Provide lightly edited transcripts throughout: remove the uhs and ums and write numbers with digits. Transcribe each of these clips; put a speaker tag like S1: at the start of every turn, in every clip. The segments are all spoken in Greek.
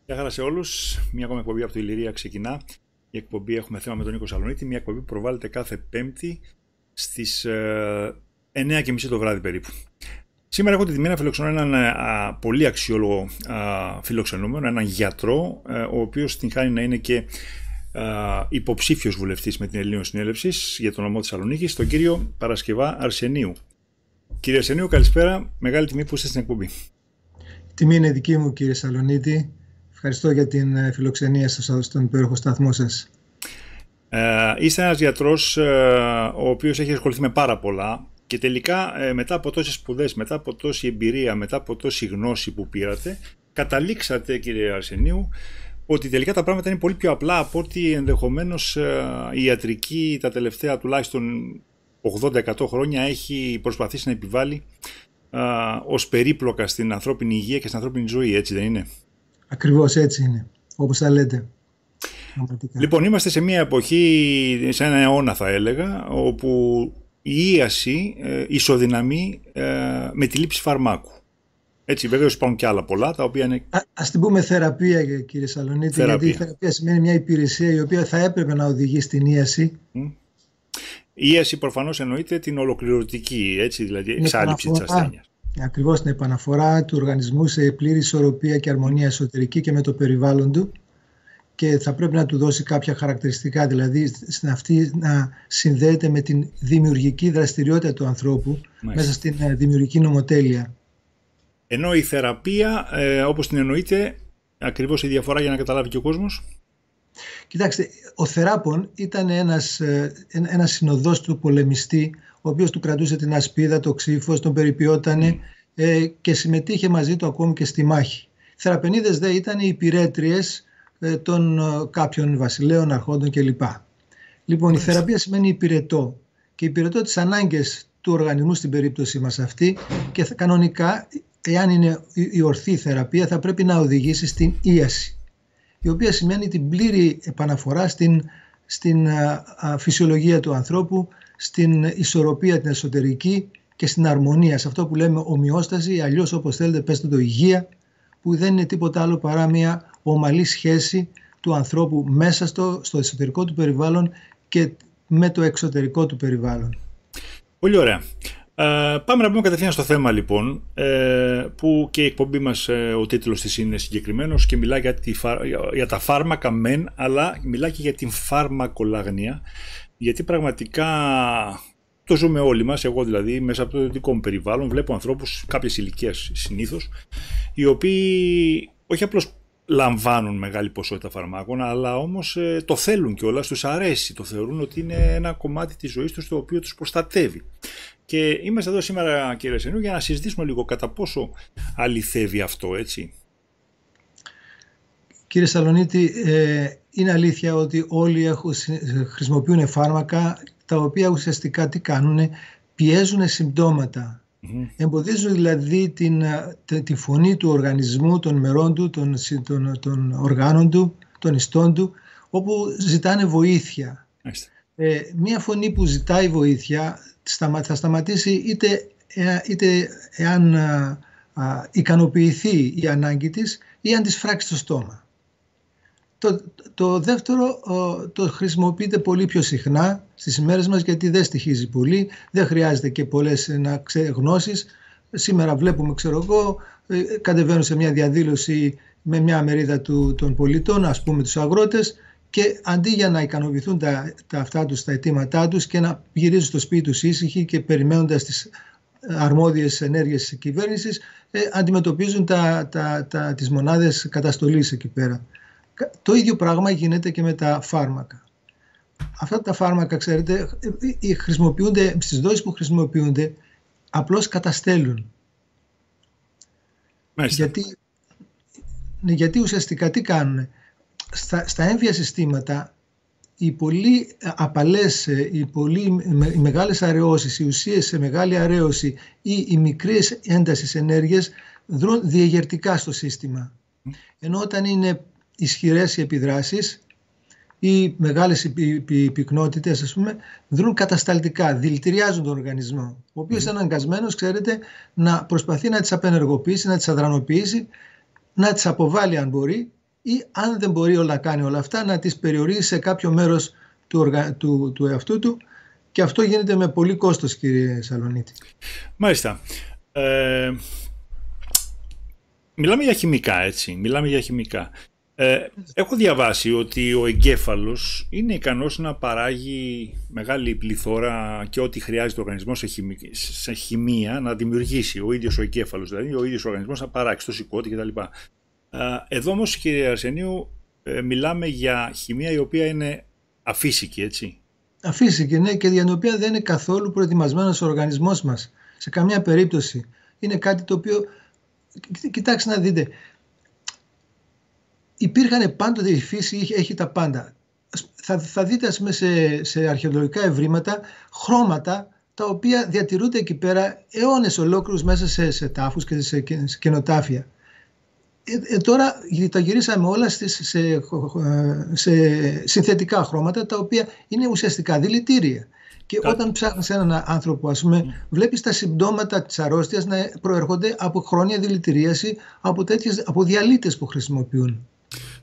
S1: Γεια χαρά σε όλους. Μια ακόμα εκπομπή από το Ηλυρία ξεκινά. Η εκπομπή έχουμε θέμα με τον Νίκο Σαλονίτη. Μια εκπομπή που προβάλλεται κάθε Πέμπτη στις 9:30 το βράδυ περίπου. Σήμερα έχω τη τιμή να φιλοξενώ έναν πολύ αξιόλογο φιλοξενούμενο, έναν γιατρό, ο οποίος την χάνει να είναι και υποψήφιος βουλευτής με την Ελλήνων Συνέλευσης για τον νομό της Θεσσαλονίκης, τον κύριο Παρασκευά Αρσενίου. Κύριε Αρσενίου, καλησπέρα. Μεγάλη τιμή που είστε στην εκπομπή.
S2: Η τιμή είναι δική μου, κύριε Σαλονίτη. Ευχαριστώ για την φιλοξενία σας στον υπέροχο σταθμό σας.
S1: Είστε ένας γιατρός ο οποίος έχει ασχοληθεί με πάρα πολλά και τελικά μετά από τόσες σπουδές, μετά από τόση εμπειρία, μετά από τόση γνώση που πήρατε, καταλήξατε, κύριε Αρσενίου, ότι τελικά τα πράγματα είναι πολύ πιο απλά από ότι ενδεχομένως η ιατρική τα τελευταία τουλάχιστον 80-100 χρόνια έχει προσπαθήσει να επιβάλλει ως περίπλοκα στην ανθρώπινη υγεία και στην ανθρώπινη ζωή, έτσι δεν είναι?
S2: Ακριβώς έτσι είναι, όπως τα λέτε.
S1: Λοιπόν, είμαστε σε μια εποχή, σε ένα αιώνα θα έλεγα, όπου η ίαση ισοδυναμεί με τη λήψη φαρμάκου. Έτσι, βέβαιως υπάρχουν και άλλα πολλά, τα οποία είναι...
S2: Ας την πούμε θεραπεία, κύριε Σαλονίτη, γιατί η θεραπεία σημαίνει μια υπηρεσία η οποία θα έπρεπε να οδηγεί στην ίαση.
S1: Η ίαση προφανώς εννοείται την ολοκληρωτική, έτσι, δηλαδή εξάλληψη της ασθένειας.
S2: Ακριβώς, την επαναφορά του οργανισμού σε πλήρη ισορροπία και αρμονία εσωτερική και με το περιβάλλον του, και θα πρέπει να του δώσει κάποια χαρακτηριστικά, δηλαδή αυτή να συνδέεται με την δημιουργική δραστηριότητα του ανθρώπου, μέσα στην δημιουργική νομοτέλεια.
S1: Ενώ η θεραπεία, όπως την εννοείται, ακριβώς η διαφορά για να καταλάβει και ο κόσμος.
S2: Κοιτάξτε, ο θεράπων ήταν ένας συνοδός του πολεμιστή, ο οποίος του κρατούσε την ασπίδα, το ξύφος, τον περιποιότανε και συμμετείχε μαζί του ακόμη και στη μάχη. Οι θεραπενίδες δε ήταν οι υπηρέτριες των κάποιων βασιλέων, αρχόντων κλπ. Λοιπόν, η θεραπεία σημαίνει υπηρετώ και υπηρετώ τις ανάγκες του οργανισμού στην περίπτωση μας αυτή, και κανονικά, εάν είναι η ορθή θεραπεία, θα πρέπει να οδηγήσει στην ίαση, η οποία σημαίνει την πλήρη επαναφορά στην φυσιολογία του ανθρώπου, στην ισορροπία την εσωτερική και στην αρμονία, σε αυτό που λέμε ομοιόσταση, αλλιώς όπως θέλετε πέστε το υγεία, που δεν είναι τίποτα άλλο παρά μια ομαλή σχέση του ανθρώπου μέσα στο εσωτερικό του περιβάλλον και με το εξωτερικό του περιβάλλον.
S1: Πολύ ωραία. Πάμε να πούμε κατευθείαν στο θέμα, λοιπόν, που και η εκπομπή μας, ο τίτλος της είναι συγκεκριμένος και μιλά για τα φάρμακα μεν, αλλά μιλά και για την φαρμακολαγνία, γιατί πραγματικά το ζούμε όλοι μας, εγώ δηλαδή, μέσα από το δικό μου περιβάλλον, βλέπω ανθρώπους κάποιες ηλικίες συνήθως, οι οποίοι όχι απλώς λαμβάνουν μεγάλη ποσότητα φαρμάκων, αλλά όμως το θέλουν κιόλας, τους αρέσει, το θεωρούν ότι είναι ένα κομμάτι της ζωής τους το οποίο τους προστατεύει. Και είμαστε εδώ σήμερα, κύριε Αρσενίου, για να συζητήσουμε λίγο κατά πόσο αληθεύει αυτό, έτσι.
S2: Κύριε Σαλονίτη, είναι αλήθεια ότι όλοι χρησιμοποιούν φάρμακα τα οποία ουσιαστικά τι κάνουν? Πιέζουν συμπτώματα. Εμποδίζουν δηλαδή τη φωνή του οργανισμού, των μερών του, των οργάνων του, των ιστών του, όπου ζητάνε βοήθεια. Μία φωνή που ζητάει βοήθεια θα σταματήσει είτε εάν ικανοποιηθεί η ανάγκη της ή αν της φράξει το στόμα. Το δεύτερο το χρησιμοποιείται πολύ πιο συχνά στις ημέρες μας, γιατί δεν στοιχίζει πολύ, δεν χρειάζεται και πολλές γνώσεις. Σήμερα βλέπουμε, κατεβαίνουν σε μια διαδήλωση με μια μερίδα των πολιτών, ας πούμε τους αγρότες, και αντί για να ικανοποιηθούν τα αιτήματά τους και να γυρίζουν στο σπίτι τους ήσυχοι και περιμένοντας τις αρμόδιες ενέργειες της κυβέρνησης, αντιμετωπίζουν τις μονάδες καταστολής εκεί πέρα. Το ίδιο πράγμα γίνεται και με τα φάρμακα. Αυτά τα φάρμακα, ξέρετε, χρησιμοποιούνται, στις δόσεις που χρησιμοποιούνται, απλώς καταστέλουν. Γιατί ουσιαστικά τι κάνουν? Στα έμβια συστήματα, οι πολύ απαλές, οι μεγάλες αραιώσεις, οι ουσίες σε μεγάλη αραίωση ή οι μικρές έντασης ενέργειας δρούν διεγερτικά στο σύστημα. Ενώ όταν είναι ισχυρές οι επιδράσεις ή μεγάλες πυκνότητες, ας πούμε, δρούν κατασταλτικά, δηλητηριάζουν τον οργανισμό, ο οποίος είναι αναγκασμένος, ξέρετε, να προσπαθεί να τις απενεργοποιήσει, να τις αδρανοποιήσει, να τις αποβάλει αν μπορεί, ή αν δεν μπορεί να κάνει όλα αυτά, να τις περιορίσει σε κάποιο μέρος του εαυτού του, και αυτό γίνεται με πολύ κόστος, κύριε Σαλονίτη.
S1: Μάλιστα. Μιλάμε για χημικά, έτσι. Μιλάμε για χημικά. Έχω διαβάσει ότι ο εγκέφαλος είναι ικανός να παράγει μεγάλη πληθώρα και ό,τι χρειάζεται ο οργανισμός σε χημεία να δημιουργήσει ο ίδιος ο εγκέφαλος, δηλαδή ο ίδιος ο οργανισμός να παράξει το σηκώτη κτλ. Εδώ όμως, κύριε Αρσενίου, μιλάμε για χημεία η οποία είναι αφύσικη, έτσι.
S2: Αφύσικη, ναι, και για την οποία δεν είναι καθόλου προετοιμασμένος ο οργανισμός μας. Σε καμία περίπτωση. Είναι κάτι το οποίο, κοιτάξτε να δείτε, υπήρχαν πάντοτε, η φύση έχει τα πάντα. Θα δείτε, ας πούμε, σε αρχαιολογικά ευρήματα χρώματα τα οποία διατηρούνται εκεί πέρα αιώνες ολόκληρους μέσα σε τάφους και σε κενοτάφια. Τώρα τα γυρίσαμε όλα σε συνθετικά χρώματα, τα οποία είναι ουσιαστικά δηλητήρια. Και όταν ψάχνεις έναν άνθρωπο, ας πούμε, βλέπεις τα συμπτώματα της αρρώστιας να προέρχονται από χρόνια δηλητηρίαση, από διαλύτες που χρησιμοποιούν.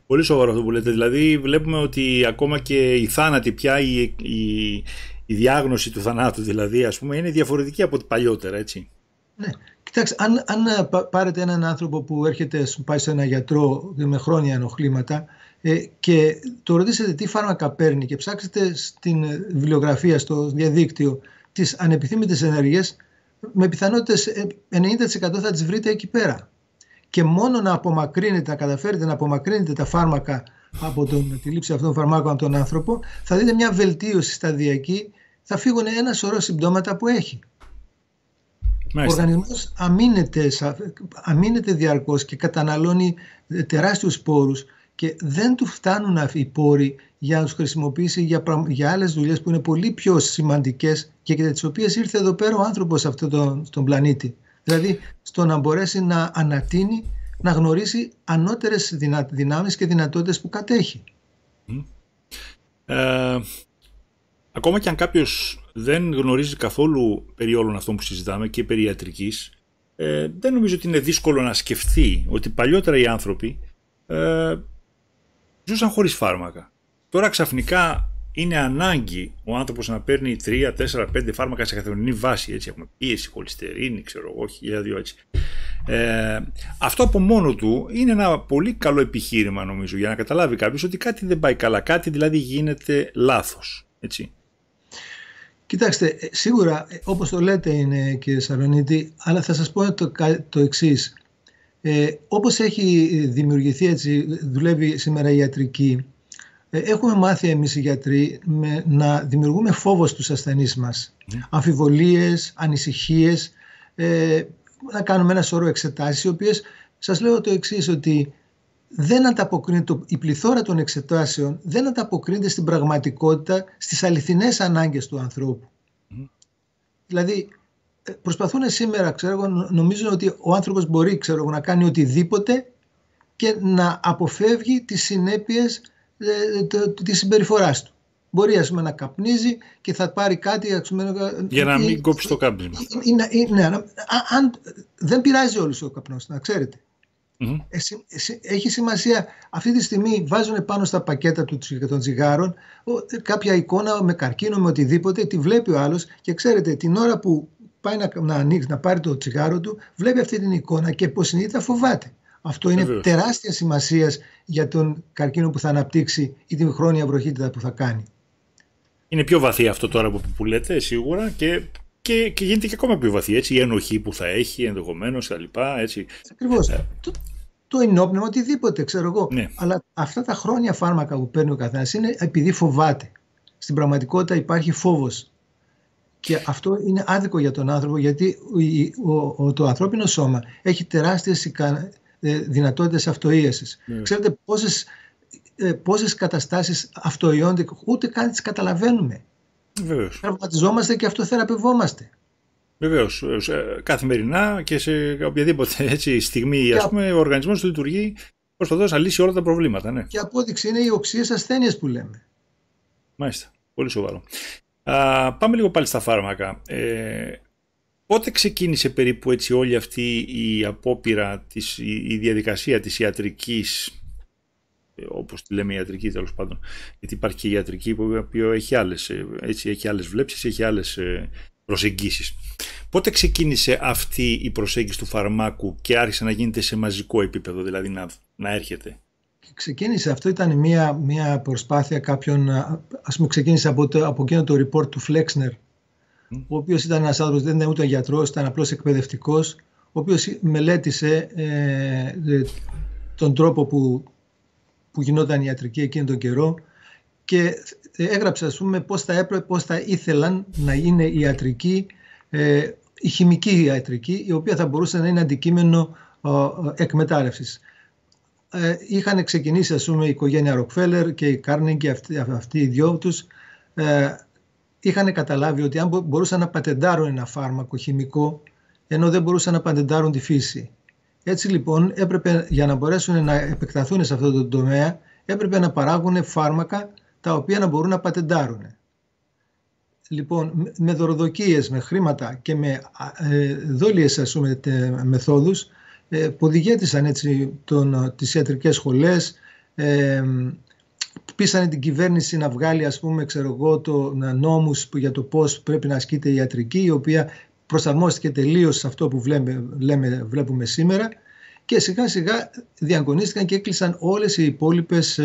S1: Πολύ σοβαρό αυτό που λέτε. Δηλαδή βλέπουμε ότι ακόμα και η θάνατη πια, η διάγνωση του θανάτου δηλαδή, ας πούμε, είναι διαφορετική από την παλιότερα, έτσι.
S2: Ναι. Κοιτάξτε, αν πάρετε έναν άνθρωπο που πάει σε έναν γιατρό με χρόνια ενοχλήματα και το ρωτήσετε τι φάρμακα παίρνει και ψάξετε στην βιβλιογραφία, στο διαδίκτυο, τις ανεπιθύμητες ενέργειες, με πιθανότητες 90% θα τις βρείτε εκεί πέρα. Και μόνο να καταφέρετε να απομακρύνετε τα φάρμακα από τη λήψη αυτών των φαρμάκων από τον άνθρωπο, θα δείτε μια βελτίωση σταδιακή, θα φύγουν ένα σωρό συμπτώματα που έχει. Μάλιστα. Ο οργανισμός αμήνεται διαρκώς και καταναλώνει τεράστιους πόρους και δεν του φτάνουν οι πόροι για να τους χρησιμοποιήσει για άλλες δουλειές που είναι πολύ πιο σημαντικές και για τις οποίες ήρθε εδώ πέρα ο άνθρωπος σε αυτόν τον πλανήτη. Δηλαδή στο να μπορέσει να ανατείνει, να γνωρίσει ανώτερες δυνάμεις και δυνατότητες που κατέχει.
S1: Ακόμα και αν κάποιος δεν γνωρίζει καθόλου περί όλων αυτών που συζητάμε και περί ιατρικής, δεν νομίζω ότι είναι δύσκολο να σκεφτεί ότι παλιότερα οι άνθρωποι ζούσαν χωρίς φάρμακα. Τώρα ξαφνικά είναι ανάγκη ο άνθρωπος να παίρνει 3, 4, 5 φάρμακα σε καθημερινή βάση. Έτσι, έχουμε πίεση, χολυστερίνη, ξέρω εγώ, χιλιάδιο έτσι. Αυτό από μόνο του είναι ένα πολύ καλό επιχείρημα, νομίζω, για να καταλάβει κάποιος ότι κάτι δεν πάει καλά, κάτι δηλαδή γίνεται λάθος. Έτσι.
S2: Κοιτάξτε, σίγουρα όπως το λέτε είναι, κύριε Σαλονίτη, αλλά θα σας πω το εξής. Όπως έχει δημιουργηθεί, έτσι δουλεύει σήμερα η ιατρική, έχουμε μάθει εμείς οι γιατροί να δημιουργούμε φόβο στους ασθενείς μας. Αμφιβολίες, ανησυχίες, να κάνουμε ένα σωρό εξετάσεις, οι οποίες, σας λέω το εξής, ότι δεν ανταποκρίνεται, η πληθώρα των εξετάσεων δεν ανταποκρίνεται στην πραγματικότητα, στις αληθινές ανάγκες του ανθρώπου. Δηλαδή προσπαθούν σήμερα, νομίζουν ότι ο άνθρωπος μπορεί να κάνει οτιδήποτε και να αποφεύγει τις συνέπειες της συμπεριφοράς του. Μπορεί, ας πούμε, να καπνίζει και θα πάρει κάτι, ας πούμε,
S1: για να μην κόψει το κάπνισμα.
S2: Δεν πειράζει όλους ο καπνός, να ξέρετε. Έχει σημασία. Αυτή τη στιγμή βάζουν πάνω στα πακέτα των τσιγάρων κάποια εικόνα με καρκίνο, με οτιδήποτε, τη βλέπει ο άλλος και ξέρετε, την ώρα που πάει να ανοίξει, να πάρει το τσιγάρο του, βλέπει αυτή την εικόνα και υποσυνείδητα φοβάται. Αυτό είναι τεράστια σημασία για τον καρκίνο που θα αναπτύξει ή την χρόνια βροχίτιδα που θα κάνει. Είναι
S1: πιο βαθύ αυτό τώρα που λέτε, σίγουρα, και γίνεται και ακόμα πιο βαθύ, έτσι, η ενοχή που θα έχει ενδεχομένως κτλ.
S2: Ακριβώς. Το ενόπνευμα, οτιδήποτε, ξέρω εγώ. Ναι. Αλλά αυτά τα χρόνια φάρμακα που παίρνει ο καθένας είναι επειδή φοβάται. Στην πραγματικότητα υπάρχει φόβος. Και αυτό είναι άδικο για τον άνθρωπο, γιατί το ανθρώπινο σώμα έχει τεράστιες δυνατότητες αυτοίασης. Ναι. Ξέρετε πόσες καταστάσεις αυτοϊώνται, ούτε καν τις καταλαβαίνουμε.
S1: Βεβαίως.
S2: Τραυματιζόμαστε και αυτοθεραπευόμαστε.
S1: Βεβαίως. Καθημερινά και σε οποιαδήποτε στιγμή, ας πούμε, ο οργανισμός του λειτουργεί προσπαθώντας να λύσει όλα τα προβλήματα. Ναι.
S2: Και απόδειξη είναι οι οξείες ασθένειες που λέμε.
S1: Μάλιστα. Πολύ σοβαρό. Πάμε λίγο πάλι στα φάρμακα. Πότε ξεκίνησε περίπου έτσι όλη αυτή η απόπειρα, η διαδικασία της ιατρικής όπως τη λέμε ιατρική τέλος πάντων. Γιατί υπάρχει και η ιατρική που έχει άλλες βλέψεις, έχει άλλες προσεγγίσεις. Πότε ξεκίνησε αυτή η προσέγγιση του φαρμάκου και άρχισε να γίνεται σε μαζικό επίπεδο, δηλαδή να έρχεται?
S2: Ξεκίνησε, αυτό ήταν μια προσπάθεια κάποιων, ας πούμε ξεκίνησε από εκείνο το report του Flexner, ο οποίος ήταν ένας άνθρωπος, δεν ήταν ούτε γιατρός, ήταν απλώς εκπαιδευτικός, ο οποίος μελέτησε τον τρόπο που γινόταν η ιατρική εκείνο τον καιρό και έγραψε, ας πούμε, πώς θα ήθελαν να είναι η ιατρική, η χημική ιατρική, η οποία θα μπορούσε να είναι αντικείμενο εκμετάλλευσης. Είχαν ξεκινήσει, ας πούμε, η οικογένεια Ροκφέλερ και η Κάρνεγκι, αυτοί οι δυο τους, είχαν καταλάβει ότι αν μπορούσαν να πατεντάρουν ένα φάρμακο χημικό, ενώ δεν μπορούσαν να πατεντάρουν τη φύση. Έτσι λοιπόν, έπρεπε, για να μπορέσουν να επεκταθούν σε αυτό το τομέα, έπρεπε να παράγουν φάρμακα τα οποία να μπορούν να πατεντάρουν. Λοιπόν, με δωροδοκίες, με χρήματα και με δόλιες, ας πούμε, μεθόδους, που οδηγέτησαν έτσι τις ιατρικές σχολές, πείσανε την κυβέρνηση να βγάλει, ας πούμε, νόμους για το πώς πρέπει να ασκείται η ιατρική, η οποία προσαρμόστηκε τελείως σε αυτό που βλέπουμε σήμερα, και σιγά σιγά διαγωνίστηκαν και έκλεισαν όλες οι υπόλοιπες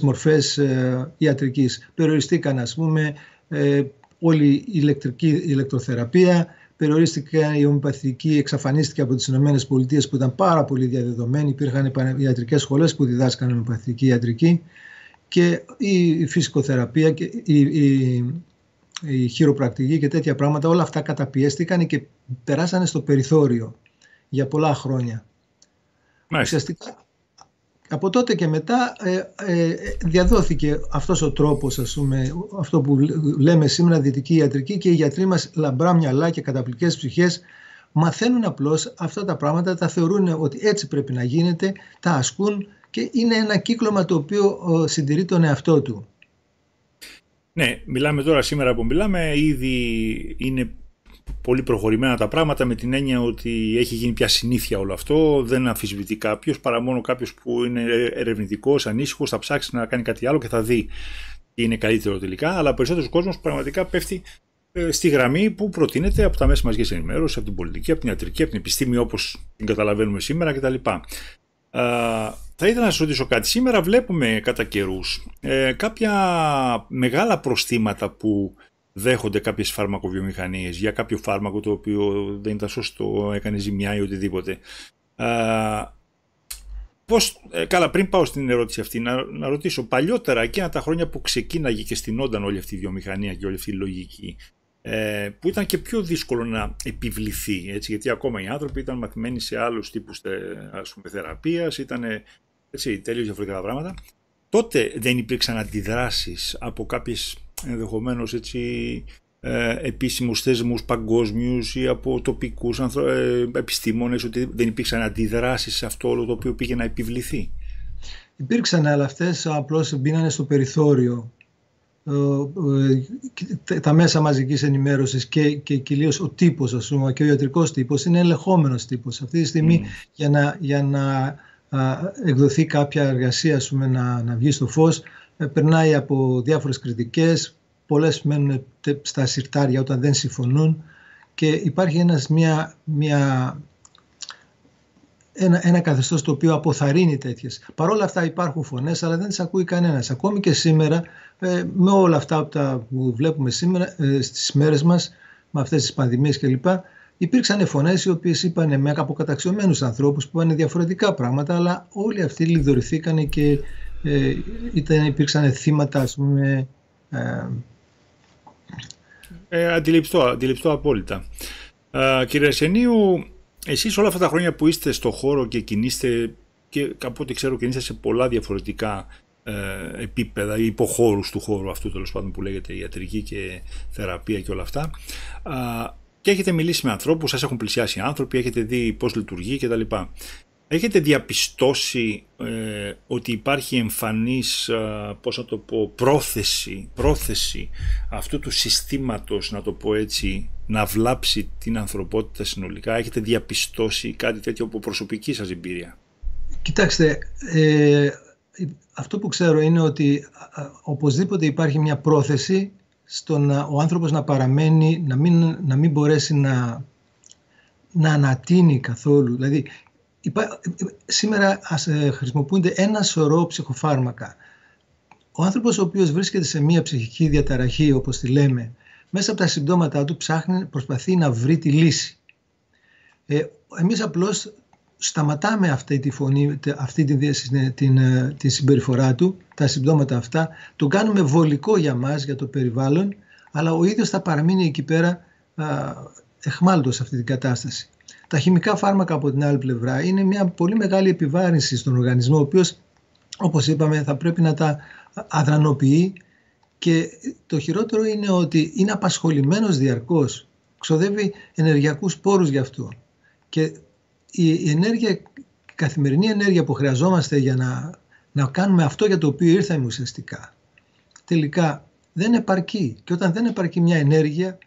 S2: μορφές ιατρικής. Περιοριστήκαν, ας πούμε, όλη η ηλεκτροθεραπεία, περιορίστηκε η ομοιοπαθητική, εξαφανίστηκε από τις ΗΠΑ που ήταν πάρα πολύ διαδεδομένη. Υπήρχαν ιατρικές σχολές που διδάσκαν ομοιοπαθητική ιατρική, και η φυσικοθεραπεία και η χειροπρακτική και τέτοια πράγματα, όλα αυτά καταπιέστηκαν και περάσανε στο περιθώριο για πολλά χρόνια. Ουσιαστικά από τότε και μετά διαδόθηκε αυτός ο τρόπος, ας πούμε, αυτό που λέμε σήμερα δυτική ιατρική, και οι γιατροί μας, λαμπρά μυαλά και καταπληκτικές ψυχές, μαθαίνουν απλώς αυτά τα πράγματα, τα θεωρούν ότι έτσι πρέπει να γίνεται, τα ασκούν, και είναι ένα κύκλωμα το οποίο συντηρεί τον εαυτό του.
S1: Ναι, μιλάμε τώρα σήμερα που μιλάμε, ήδη είναι πολύ προχωρημένα τα πράγματα, με την έννοια ότι έχει γίνει πια συνήθεια όλο αυτό, δεν αμφισβητεί κάποιος, παρά μόνο κάποιος που είναι ερευνητικός, ανήσυχος, θα ψάξει να κάνει κάτι άλλο και θα δει τι είναι καλύτερο τελικά, αλλά περισσότερος κόσμος πραγματικά πέφτει στη γραμμή που προτείνεται από τα μέσα μαζικής ενημέρωσης, από την πολιτική, από την ιατρική, από την επιστήμη όπως την καταλαβαίνουμε σήμερα κτλ. Θα ήθελα να σας ρωτήσω κάτι. Σήμερα βλέπουμε κατά καιρούς κάποια μεγάλα προστήματα που δέχονται κάποιες φαρμακοβιομηχανίες για κάποιο φάρμακο το οποίο δεν ήταν σωστό, έκανε ζημιά ή οτιδήποτε. Καλά, πριν πάω στην ερώτηση αυτή, να ρωτήσω, παλιότερα, εκείνα τα χρόνια που ξεκίναγε και στηνόταν όλη αυτή η βιομηχανία και όλη αυτή η λογική, που ήταν και πιο δύσκολο να επιβληθεί, έτσι, γιατί ακόμα οι άνθρωποι ήταν μαθημένοι σε άλλους τύπους, ας πούμε, θεραπείας, ήταν τελείως διαφορετικά πράγματα. Τότε δεν υπήρξαν αντιδράσεις από κάποιες ενδεχομένως επίσημους θεσμούς παγκόσμιους ή από τοπικούς επιστήμονες, ότι δεν υπήρξαν αντιδράσεις σε αυτό όλο το οποίο πήγε να επιβληθεί?
S2: Υπήρξαν, αλλά αυτές απλώς μπήνανε στο περιθώριο. Τα μέσα μαζικής ενημέρωσης και κυρίως ο τύπος, ας πούμε, και ο ιατρικός τύπος είναι ελεγχόμενος τύπος. Αυτή τη στιγμή για να εκδοθεί κάποια εργασία, ας πούμε, να βγει στο φως, περνάει από διάφορες κριτικές, πολλές μένουν στα συρτάρια όταν δεν συμφωνούν, και υπάρχει ένα καθεστώς το οποίο αποθαρρύνει τέτοιες. Παρ' όλα αυτά υπάρχουν φωνές, αλλά δεν τις ακούει κανένας. Ακόμη και σήμερα, με όλα αυτά που βλέπουμε σήμερα, στις μέρες μας, με αυτές τις πανδημίες κλπ., υπήρξαν φωνές οι οποίες είπαν με αποκαταξιωμένους ανθρώπους που είπαν διαφορετικά πράγματα, αλλά όλοι αυτοί λιδωρηθήκαν και υπήρξαν θύματα, ας πούμε.
S1: Αντιληπτό απόλυτα. Κύριε Αρσενίου, εσείς όλα αυτά τα χρόνια που είστε στο χώρο και κινείστε, και από ό,τι ξέρω κινείστε σε πολλά διαφορετικά επίπεδα ή υποχώρους του χώρου αυτού, τέλος πάντων, που λέγεται ιατρική και θεραπεία και όλα αυτά, και έχετε μιλήσει με ανθρώπους, σας έχουν πλησιάσει άνθρωποι, έχετε δει πώς λειτουργεί κτλ. Έχετε διαπιστώσει ότι υπάρχει εμφανής, πώς να το πω, πρόθεση αυτού του συστήματος, να το πω έτσι, να βλάψει την ανθρωπότητα συνολικά? Έχετε διαπιστώσει κάτι τέτοιο από προσωπική σας εμπειρία?
S2: Κοιτάξτε, αυτό που ξέρω είναι ότι οπωσδήποτε υπάρχει μια πρόθεση στον ο άνθρωπος να παραμένει, να μην μπορέσει να ανατείνει καθόλου. Δηλαδή, σήμερα χρησιμοποιούνται ένα σωρό ψυχοφάρμακα. Ο άνθρωπος ο οποίος βρίσκεται σε μια ψυχική διαταραχή, όπως τη λέμε, μέσα από τα συμπτώματά του προσπαθεί να βρει τη λύση. Εμείς απλώς σταματάμε αυτή τη φωνή, τη συμπεριφορά του, τα συμπτώματα αυτά, το κάνουμε βολικό για μας, για το περιβάλλον, αλλά ο ίδιος θα παραμείνει εκεί πέρα εχμάλωτος σε αυτή την κατάσταση. Τα χημικά φάρμακα από την άλλη πλευρά είναι μια πολύ μεγάλη επιβάρυνση στον οργανισμό, ο οποίος, όπως είπαμε, θα πρέπει να τα αδρανοποιεί, και το χειρότερο είναι ότι είναι απασχολημένος διαρκώς, ξοδεύει ενεργειακούς πόρους γι' αυτό, και η καθημερινή ενέργεια που χρειαζόμαστε για να κάνουμε αυτό για το οποίο ήρθαμε ουσιαστικά, τελικά δεν επαρκεί. Και όταν δεν επαρκεί μια ενέργεια,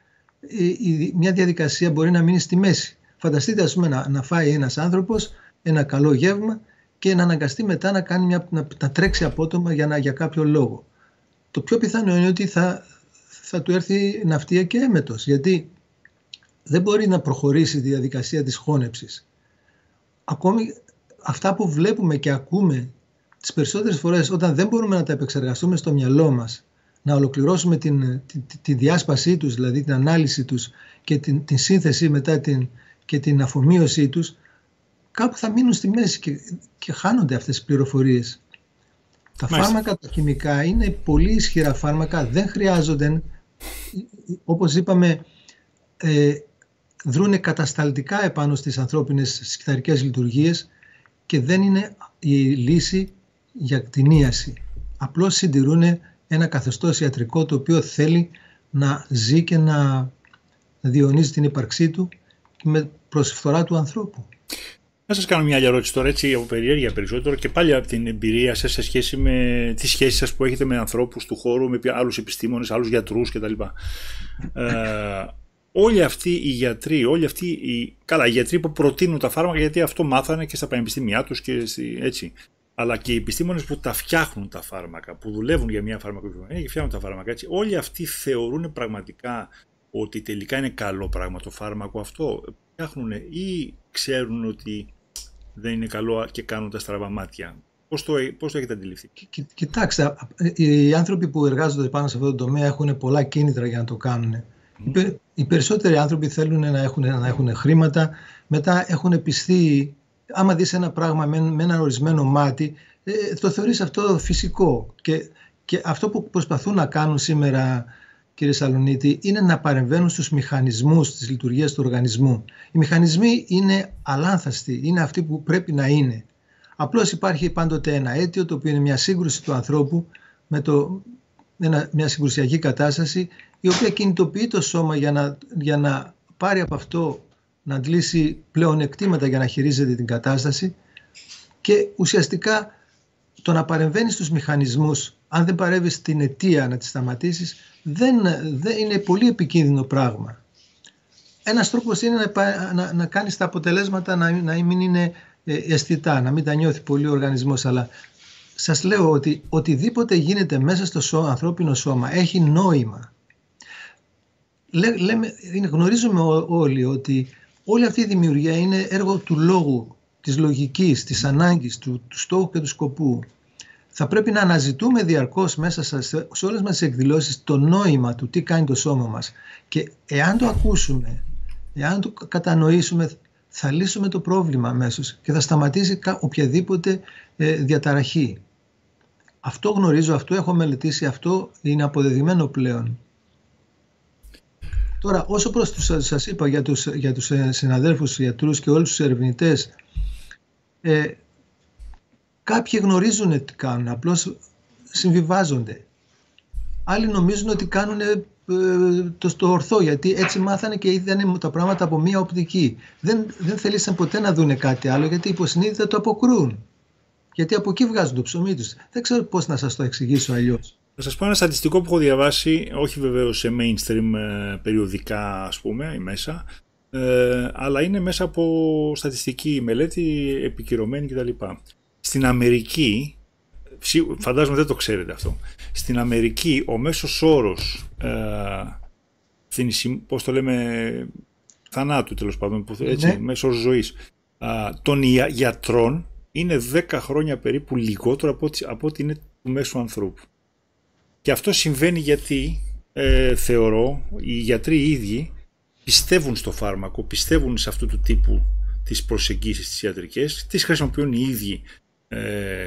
S2: μια διαδικασία μπορεί να μείνει στη μέση. Φανταστείτε, ας πούμε, να φάει ένας άνθρωπος ένα καλό γεύμα και να αναγκαστεί μετά να τρέξει απότομα για κάποιο λόγο. Το πιο πιθανό είναι ότι θα του έρθει ναυτία και έμετος, γιατί δεν μπορεί να προχωρήσει τη διαδικασία της χώνεψης. Ακόμη αυτά που βλέπουμε και ακούμε τις περισσότερες φορές, όταν δεν μπορούμε να τα επεξεργαστούμε στο μυαλό μας, να ολοκληρώσουμε τη διάσπασή τους, δηλαδή την ανάλυση τους και την σύνθεση μετά και την αφομοίωσή τους, κάπου θα μείνουν στη μέση και χάνονται αυτές τις πληροφορίες. Τα φάρμακα, τα χημικά, είναι πολύ ισχυρά φάρμακα, δεν χρειάζονται, όπως είπαμε, δρούνε κατασταλτικά επάνω στις ανθρώπινες κυταρικές λειτουργίες και δεν είναι η λύση για την ίαση. Απλώς συντηρούν ένα καθεστώς ιατρικό το οποίο θέλει να ζει και να διονύζει την ύπαρξή του με προσφθορά του ανθρώπου.
S1: Να σας κάνω μια άλλη ερώτηση τώρα, έτσι από περιέργεια περισσότερο, και πάλι από την εμπειρία σας σε σχέση με τις σχέσεις σας που έχετε με ανθρώπους του χώρου, με άλλους επιστήμονες, άλλους γιατρούς κτλ. Όλοι αυτοί οι γιατροί, οι γιατροί που προτείνουν τα φάρμακα, γιατί αυτό μάθανε και στα πανεπιστήμια τους και έτσι. Αλλά και οι επιστήμονες που τα φτιάχνουν τα φάρμακα, που δουλεύουν για μια φαρμακοβιομηχανία και φτιάχνουν τα φάρμακα, έτσι, όλοι αυτοί θεωρούν πραγματικά ότι τελικά είναι καλό πράγμα το φάρμακο αυτό? Φτιάχνουν ή ξέρουν ότι δεν είναι καλό και κάνουν τα στραβά μάτια? Πώς το έχετε αντιληφθεί?
S2: Κοιτάξτε, οι άνθρωποι που εργάζονται πάνω σε αυτό το τομέα έχουν πολλά κίνητρα για να το κάνουν. Οι περισσότεροι άνθρωποι θέλουν να έχουν χρήματα, μετά έχουν πιστεί. Άμα δεις ένα πράγμα με ένα ορισμένο μάτι, το θεωρείς αυτό φυσικό. Και αυτό που προσπαθούν να κάνουν σήμερα, κύριε Σαλονίτη, είναι να παρεμβαίνουν στους μηχανισμούς της λειτουργίας του οργανισμού. Οι μηχανισμοί είναι αλάνθαστοι, είναι αυτοί που πρέπει να είναι. Απλώς υπάρχει πάντοτε ένα αίτιο, το οποίο είναι μια σύγκρουση του ανθρώπου με μια συγκρουσιακή κατάσταση, η οποία κινητοποιεί το σώμα για να πάρει από αυτό, να αντλήσει πλεονεκτήματα για να χειρίζεται την κατάσταση, και ουσιαστικά το να παρεμβαίνεις στους μηχανισμούς, αν δεν παρέμβεις στην αιτία να τη σταματήσεις, δεν είναι πολύ επικίνδυνο πράγμα. Ένας τρόπος είναι να κάνεις τα αποτελέσματα να μην είναι αισθητά, να μην τα νιώθει πολύ ο οργανισμός, αλλά σας λέω ότι οτιδήποτε γίνεται μέσα στο ανθρώπινο σώμα έχει νόημα. Γνωρίζουμε όλοι ότι όλη αυτή η δημιουργία είναι έργο του λόγου, της λογικής, της ανάγκης, του στόχου και του σκοπού. Θα πρέπει να αναζητούμε διαρκώς μέσα σε όλες μας τις εκδηλώσεις το νόημα του τι κάνει το σώμα μας. Και εάν το ακούσουμε, εάν το κατανοήσουμε, θα λύσουμε το πρόβλημα αμέσως και θα σταματήσει οποιαδήποτε διαταραχή. Αυτό γνωρίζω, αυτό έχω μελετήσει, αυτό είναι αποδεδειγμένο πλέον. Τώρα, όσο προς σας είπα για τους συναδέλφους γιατρούς και όλους τους ερευνητές, κάποιοι γνωρίζουν τι κάνουν, απλώς συμβιβάζονται. Άλλοι νομίζουν ότι κάνουν το ορθό, γιατί έτσι μάθανε και είδαν τα πράγματα από μία οπτική. Δεν θέλησαν ποτέ να δούνε κάτι άλλο, γιατί υποσυνείδητα το αποκρούν. Γιατί από εκεί βγάζουν το ψωμί τους. Δεν ξέρω πώς να σας το εξηγήσω αλλιώς.
S1: Θα σας πω ένα στατιστικό που έχω διαβάσει, όχι βεβαίως σε mainstream περιοδικά, ας πούμε, ή μέσα, αλλά είναι μέσα από στατιστική μελέτη, επικυρωμένη κτλ. Στην Αμερική, φαντάζομαι δεν το ξέρετε αυτό, στην Αμερική ο μέσος όρος πώς το λέμε, θανάτου τέλος πάντων, έτσι, μέσος όρος ζωής των γιατρών είναι 10 χρόνια περίπου λιγότερο από ό,τι είναι του μέσου ανθρώπου. Και αυτό συμβαίνει γιατί θεωρώ οι γιατροί οι ίδιοι πιστεύουν στο φάρμακο, πιστεύουν σε αυτού του τύπου τις προσεγγίσεις τις ιατρικές, τις χρησιμοποιούν οι ίδιοι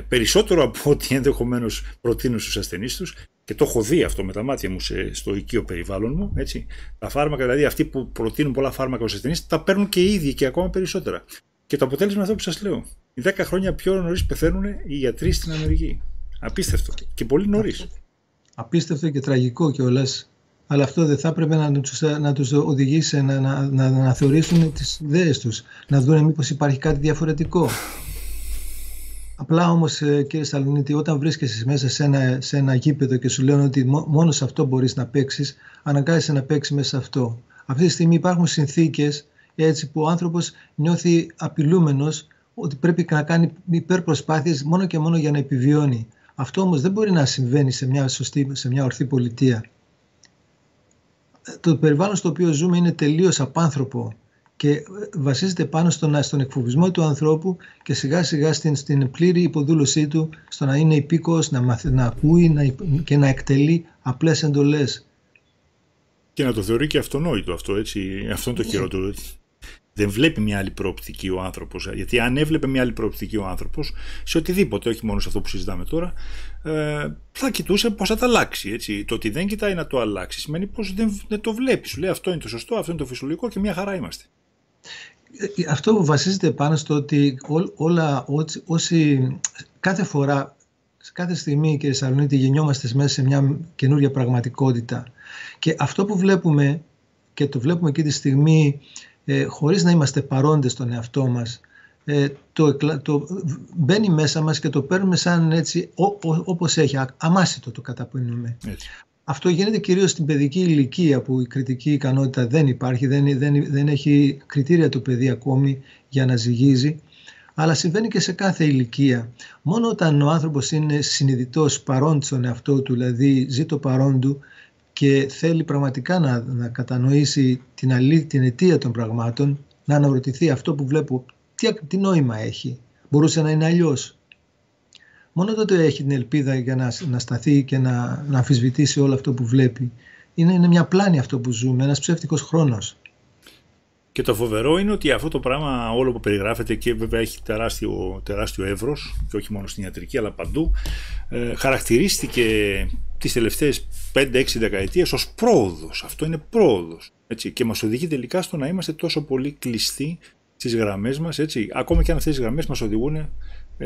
S1: περισσότερο από ό,τι ενδεχομένως προτείνουν στους ασθενείς τους, και το έχω δει αυτό με τα μάτια μου στο οικείο περιβάλλον μου. Έτσι. Τα φάρμακα, δηλαδή αυτοί που προτείνουν πολλά φάρμακα στους ασθενείς, τα παίρνουν και οι ίδιοι και ακόμα περισσότερα. Και το αποτέλεσμα είναι αυτό που σας λέω. Οι 10 χρόνια πιο νωρίς πεθαίνουν οι γιατροί στην Αμερική. Απίστευτο. Και πολύ νωρίς.
S2: Απίστευτο και τραγικό κιόλας. Αλλά αυτό δεν θα έπρεπε να τους οδηγήσει να θεωρήσουν τις ιδέες τους, να δουν μήπως υπάρχει κάτι διαφορετικό. Απλά όμως, κύριε Σαλονίτη, όταν βρίσκεσαι μέσα σε ένα γήπεδο και σου λένε ότι μόνο σε αυτό μπορείς να παίξεις, αναγκάζεσαι να παίξεις μέσα σε αυτό. Αυτή τη στιγμή υπάρχουν συνθήκες έτσι που ο άνθρωπος νιώθει απειλούμενος, ότι πρέπει να κάνει υπερπροσπάθειες μόνο και μόνο για να επιβιώνει. Αυτό όμως δεν μπορεί να συμβαίνει σε μια ορθή πολιτεία. Το περιβάλλον στο οποίο ζούμε είναι τελείως απάνθρωπο και βασίζεται πάνω στον εκφοβισμό του ανθρώπου και σιγά σιγά στην πλήρη υποδούλωσή του, στο να είναι υπήκοος, να ακούει και να εκτελεί απλές εντολές.
S1: Και να το θεωρεί και αυτονόητο αυτό, έτσι. Αυτό είναι το χειρότερο. Δεν βλέπει μια άλλη προοπτική ο άνθρωπος. Γιατί αν έβλεπε μια άλλη προοπτική ο άνθρωπος, σε οτιδήποτε, όχι μόνο σε αυτό που συζητάμε τώρα, θα κοιτούσε πώς θα τα αλλάξει. Έτσι. Το ότι δεν κοιτάει να το αλλάξει σημαίνει πως δεν το βλέπει. Σου λέει αυτό είναι το σωστό, αυτό είναι το φυσιολογικό και μια χαρά είμαστε.
S2: Αυτό βασίζεται πάνω στο ότι κάθε φορά, σε κάθε στιγμή, κύριε Σαλονίτη, γεννιόμαστε μέσα σε μια καινούργια πραγματικότητα. Και αυτό που βλέπουμε, και το βλέπουμε εκεί τη στιγμή, χωρίς να είμαστε παρόντες στον εαυτό μας, μπαίνει μέσα μας και το παίρνουμε σαν έτσι όπως έχει, αμάσιτο το καταπίνουμε. Αυτό γίνεται κυρίως στην παιδική ηλικία, που η κριτική ικανότητα δεν υπάρχει, δεν έχει κριτήρια το παιδί ακόμη για να ζυγίζει, αλλά συμβαίνει και σε κάθε ηλικία. Μόνο όταν ο άνθρωπος είναι συνειδητός, παρόν στον εαυτό του, δηλαδή ζει το παρόν του και θέλει πραγματικά να κατανοήσει την αιτία των πραγμάτων, να αναρωτηθεί αυτό που βλέπω, τι νόημα έχει, μπορούσε να είναι αλλιώς. Μόνο τότε έχει την ελπίδα για να σταθεί και να αμφισβητήσει όλο αυτό που βλέπει. Είναι μια πλάνη αυτό που ζούμε, ένας ψεύτικος χρόνος.
S1: Και το φοβερό είναι ότι αυτό το πράγμα όλο που περιγράφεται, και βέβαια έχει τεράστιο εύρος, και όχι μόνο στην ιατρική αλλά παντού, χαρακτηρίστηκε τις τελευταίες 5-6 δεκαετίες ως πρόοδος. Αυτό είναι πρόοδος. Έτσι, και μας οδηγεί τελικά στο να είμαστε τόσο πολύ κλειστοί στις γραμμές μας. Έτσι. Ακόμα και αν αυτές τις γραμμές μας οδηγούν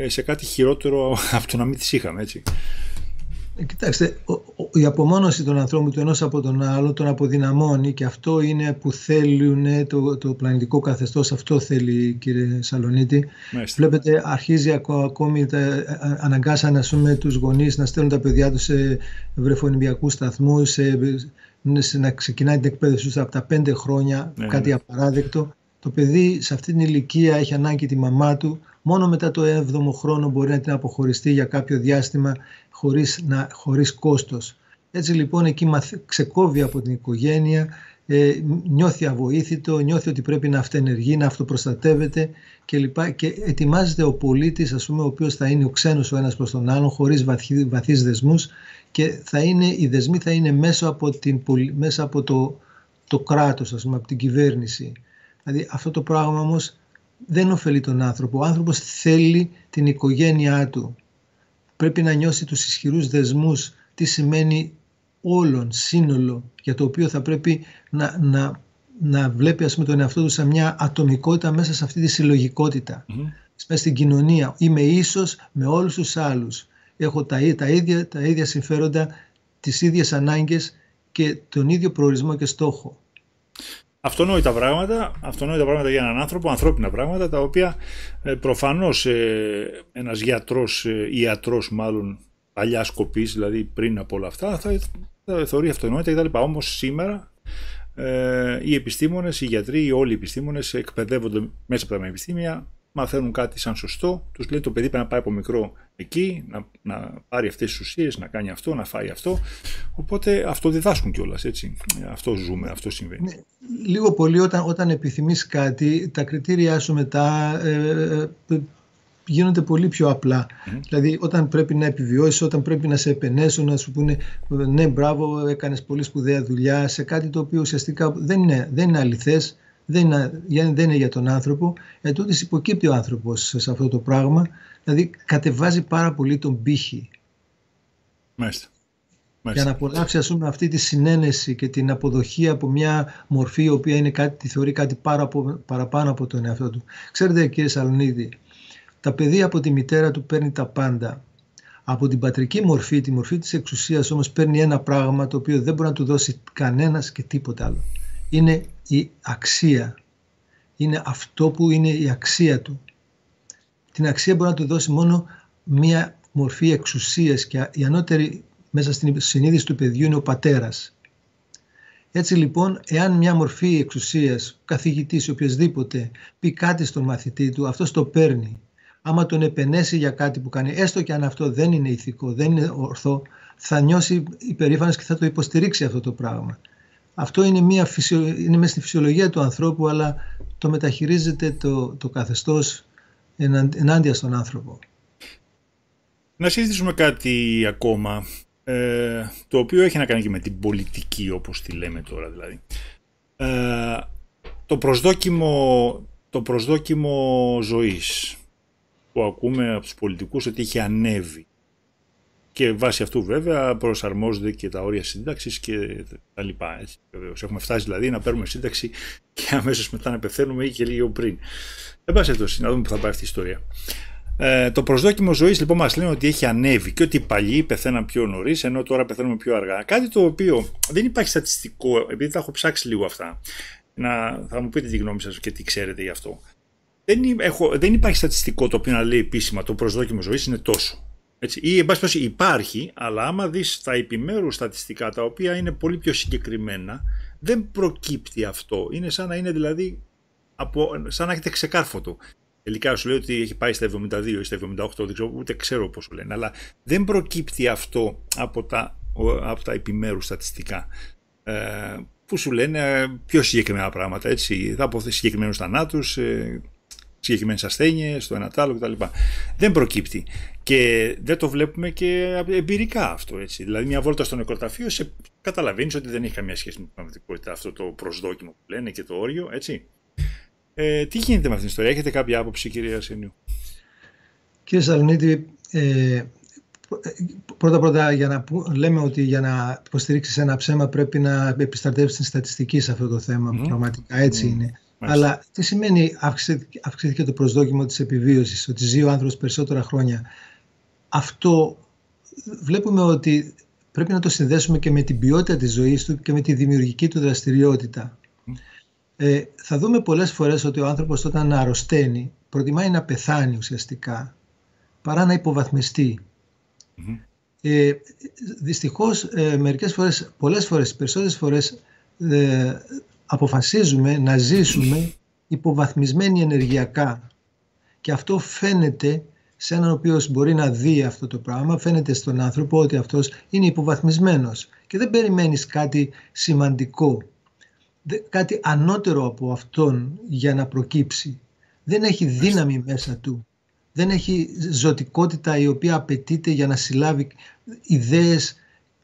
S1: σε κάτι χειρότερο από το να μην τις είχαμε. Έτσι.
S2: Κοιτάξτε, η απομόνωση των ανθρώπων του ενός από τον άλλο τον αποδυναμώνει, και αυτό είναι που θέλουν το πλανητικό καθεστώς. Αυτό θέλει, κύριε Σαλονίτη. Μάλιστα. Βλέπετε, αρχίζει ακόμη, αναγκάσαν τους γονείς να στέλνουν τα παιδιά τους σε βρεφονιπιακούς σταθμούς, να ξεκινάει την εκπαίδευση τους από τα 5 χρόνια, κάτι απαράδεκτο. Το παιδί σε αυτή την ηλικία έχει ανάγκη τη μαμά του. Μόνο μετά το 7ο χρόνο μπορεί να την αποχωριστεί για κάποιο διάστημα χωρίς κόστος. Έτσι λοιπόν εκεί ξεκόβει από την οικογένεια, νιώθει αβοήθητο, νιώθει ότι πρέπει να αυτενεργεί, να αυτοπροστατεύεται κλπ. Και ετοιμάζεται ο πολίτης, ας πούμε, ο οποίος θα είναι ο ξένος ο ένας προς τον άλλον, χωρίς βαθύς δεσμούς, και οι δεσμοί θα είναι μέσα από το κράτος, ας πούμε, από την κυβέρνηση. Δηλαδή αυτό το πράγμα όμως δεν ωφελεί τον άνθρωπο. Ο άνθρωπος θέλει την οικογένειά του. Πρέπει να νιώσει τους ισχυρούς δεσμούς, τι σημαίνει όλον, σύνολο, για το οποίο θα πρέπει να βλέπει, ας πούμε, τον εαυτό του σαν μια ατομικότητα μέσα σε αυτή τη συλλογικότητα. Μέσα στην κοινωνία. Είμαι ίσος με όλους τους άλλους. Έχω τα ίδια συμφέροντα, τις ίδιες ανάγκες και τον ίδιο προορισμό και στόχο.
S1: Αυτονόητα πράγματα για έναν άνθρωπο, ανθρώπινα πράγματα, τα οποία προφανώς ένας ιατρός μάλλον παλιάς κοπής, δηλαδή πριν από όλα αυτά, θα θεωρεί αυτονόητα κτλ. Όμως σήμερα οι επιστήμονες, οι γιατροί, όλοι οι επιστήμονες εκπαιδεύονται μέσα από τα πανεπιστήμια μαθαίνουν κάτι σαν σωστό, τους λέει το παιδί πρέπει να πάει από μικρό εκεί, να πάρει αυτές τις ουσίες, να κάνει αυτό, να φάει αυτό. Οπότε αυτό διδάσκουν κιόλας, έτσι. Αυτό ζούμε, αυτό συμβαίνει.
S2: Ναι, λίγο πολύ όταν επιθυμείς κάτι, τα κριτήριά σου μετά γίνονται πολύ πιο απλά. Δηλαδή όταν πρέπει να επιβιώσεις, όταν πρέπει να σε επενέσουν, να σου πούνε ναι μπράβο, έκανες πολύ σπουδαία δουλειά σε κάτι το οποίο ουσιαστικά δεν είναι αληθές, δεν είναι για τον άνθρωπο. Ετούτοις υποκύπτει ο άνθρωπος σε αυτό το πράγμα, δηλαδή κατεβάζει πάρα πολύ τον πύχη.
S1: Μάλιστα.
S2: Για να απολαύσει αυτή τη συνένεση και την αποδοχή από μια μορφή η οποία είναι τη θεωρεί κάτι παραπάνω από τον εαυτό του. Ξέρετε κύριε Σαλονίδη, τα παιδί από τη μητέρα του παίρνει τα πάντα. Από την πατρική μορφή, τη μορφή της εξουσίας όμως παίρνει ένα πράγμα το οποίο δεν μπορεί να του δώσει κανένας και τίποτα άλλο. Είναι η αξία. Είναι αυτό που είναι η αξία του. Την αξία μπορεί να του δώσει μόνο μια μορφή εξουσίας και η ανώτερη μέσα στην συνείδηση του παιδιού είναι ο πατέρας. Έτσι λοιπόν, εάν μια μορφή εξουσίας, καθηγητής ή οποιοσδήποτε πει κάτι στον μαθητή του, αυτός το παίρνει. Άμα τον επενέσει για κάτι που κάνει, έστω και αν αυτό δεν είναι ηθικό, δεν είναι ορθό, θα νιώσει υπερήφανος και θα το υποστηρίξει αυτό το πράγμα. Αυτό είναι μέσα στη φυσιολογία του ανθρώπου, αλλά το μεταχειρίζεται το καθεστώς ενάντια στον άνθρωπο.
S1: Να συζητήσουμε κάτι ακόμα, το οποίο έχει να κάνει και με την πολιτική, όπως τη λέμε τώρα δηλαδή. Το προσδόκιμο ζωής που ακούμε από τους πολιτικούς ότι έχει ανέβει. Και βάσει αυτού βέβαια προσαρμόζονται και τα όρια σύνταξης και τα λοιπά. Έτσι. Βεβαίως. Έχουμε φτάσει δηλαδή να παίρνουμε σύνταξη και αμέσως μετά να πεθαίνουμε ή και λίγο πριν. Δεν πάση να δούμε που θα πάει αυτή η ιστορία. Το προσδόκιμο ζωής λοιπόν μας λένε ότι έχει ανέβει και ότι οι παλιοί πεθαίναν πιο νωρίς ενώ τώρα πεθαίνουμε πιο αργά. Κάτι το οποίο δεν υπάρχει στατιστικό, επειδή τα έχω ψάξει λίγο αυτά, θα μου πείτε τη γνώμη σας και τι ξέρετε γι' αυτό. Δεν υπάρχει στατιστικό το οποίο να λέει επίσημα το προσδόκιμο ζωής είναι τόσο. Έτσι. Ή εν πάση περιπτώσει υπάρχει, αλλά άμα δεις τα επιμέρους στατιστικά τα οποία είναι πολύ πιο συγκεκριμένα, δεν προκύπτει αυτό. Είναι σαν να είναι δηλαδή, σαν να έχετε ξεκάρφωτο. Τελικά σου λέει ότι έχει πάει στα 72 ή στα 78, δεν ξέρω, ούτε ξέρω πώς το λένε, αλλά δεν προκύπτει αυτό από τα επιμέρους στατιστικά. Που σου λένε πιο συγκεκριμένα πράγματα, έτσι, θα από συγκεκριμένους θανάτους, συγκεκριμένες ασθένειες, το ένα τ' άλλο κτλ. Δεν προκύπτει. Και δεν το βλέπουμε και εμπειρικά αυτό. Έτσι. Δηλαδή, μια βόλτα στο νεκροταφείο καταλαβαίνεις ότι δεν έχει καμία σχέση με την πραγματικότητα αυτό το προσδόκιμο που λένε και το όριο. Έτσι. Τι γίνεται με αυτήν την ιστορία, έχετε κάποια άποψη, κυρία Αρσενίου?
S2: Κύριε Σαλονίτη, πρώτα λέμε ότι για να υποστηρίξεις ένα ψέμα πρέπει να επιστρατεύσεις την στατιστική σε αυτό το θέμα. Πραγματικά έτσι είναι. Αλλά τι σημαίνει αυξήθηκε το προσδόκιμο της επιβίωσης, ότι ζει ο άνθρωπος περισσότερα χρόνια? Αυτό βλέπουμε ότι πρέπει να το συνδέσουμε και με την ποιότητα της ζωής του και με τη δημιουργική του δραστηριότητα. Θα δούμε πολλές φορές ότι ο άνθρωπος όταν αρρωσταίνει προτιμάει να πεθάνει ουσιαστικά παρά να υποβαθμιστεί. Δυστυχώς πολλές φορές, περισσότερες φορές αποφασίζουμε να ζήσουμε υποβαθμισμένοι ενεργειακά και αυτό φαίνεται σε έναν ο οποίος μπορεί να δει αυτό το πράγμα, φαίνεται στον άνθρωπο ότι αυτός είναι υποβαθμισμένος και δεν περιμένεις κάτι σημαντικό, κάτι ανώτερο από αυτόν για να προκύψει. Δεν έχει δύναμη μέσα του, δεν έχει ζωτικότητα η οποία απαιτείται για να συλλάβει ιδέες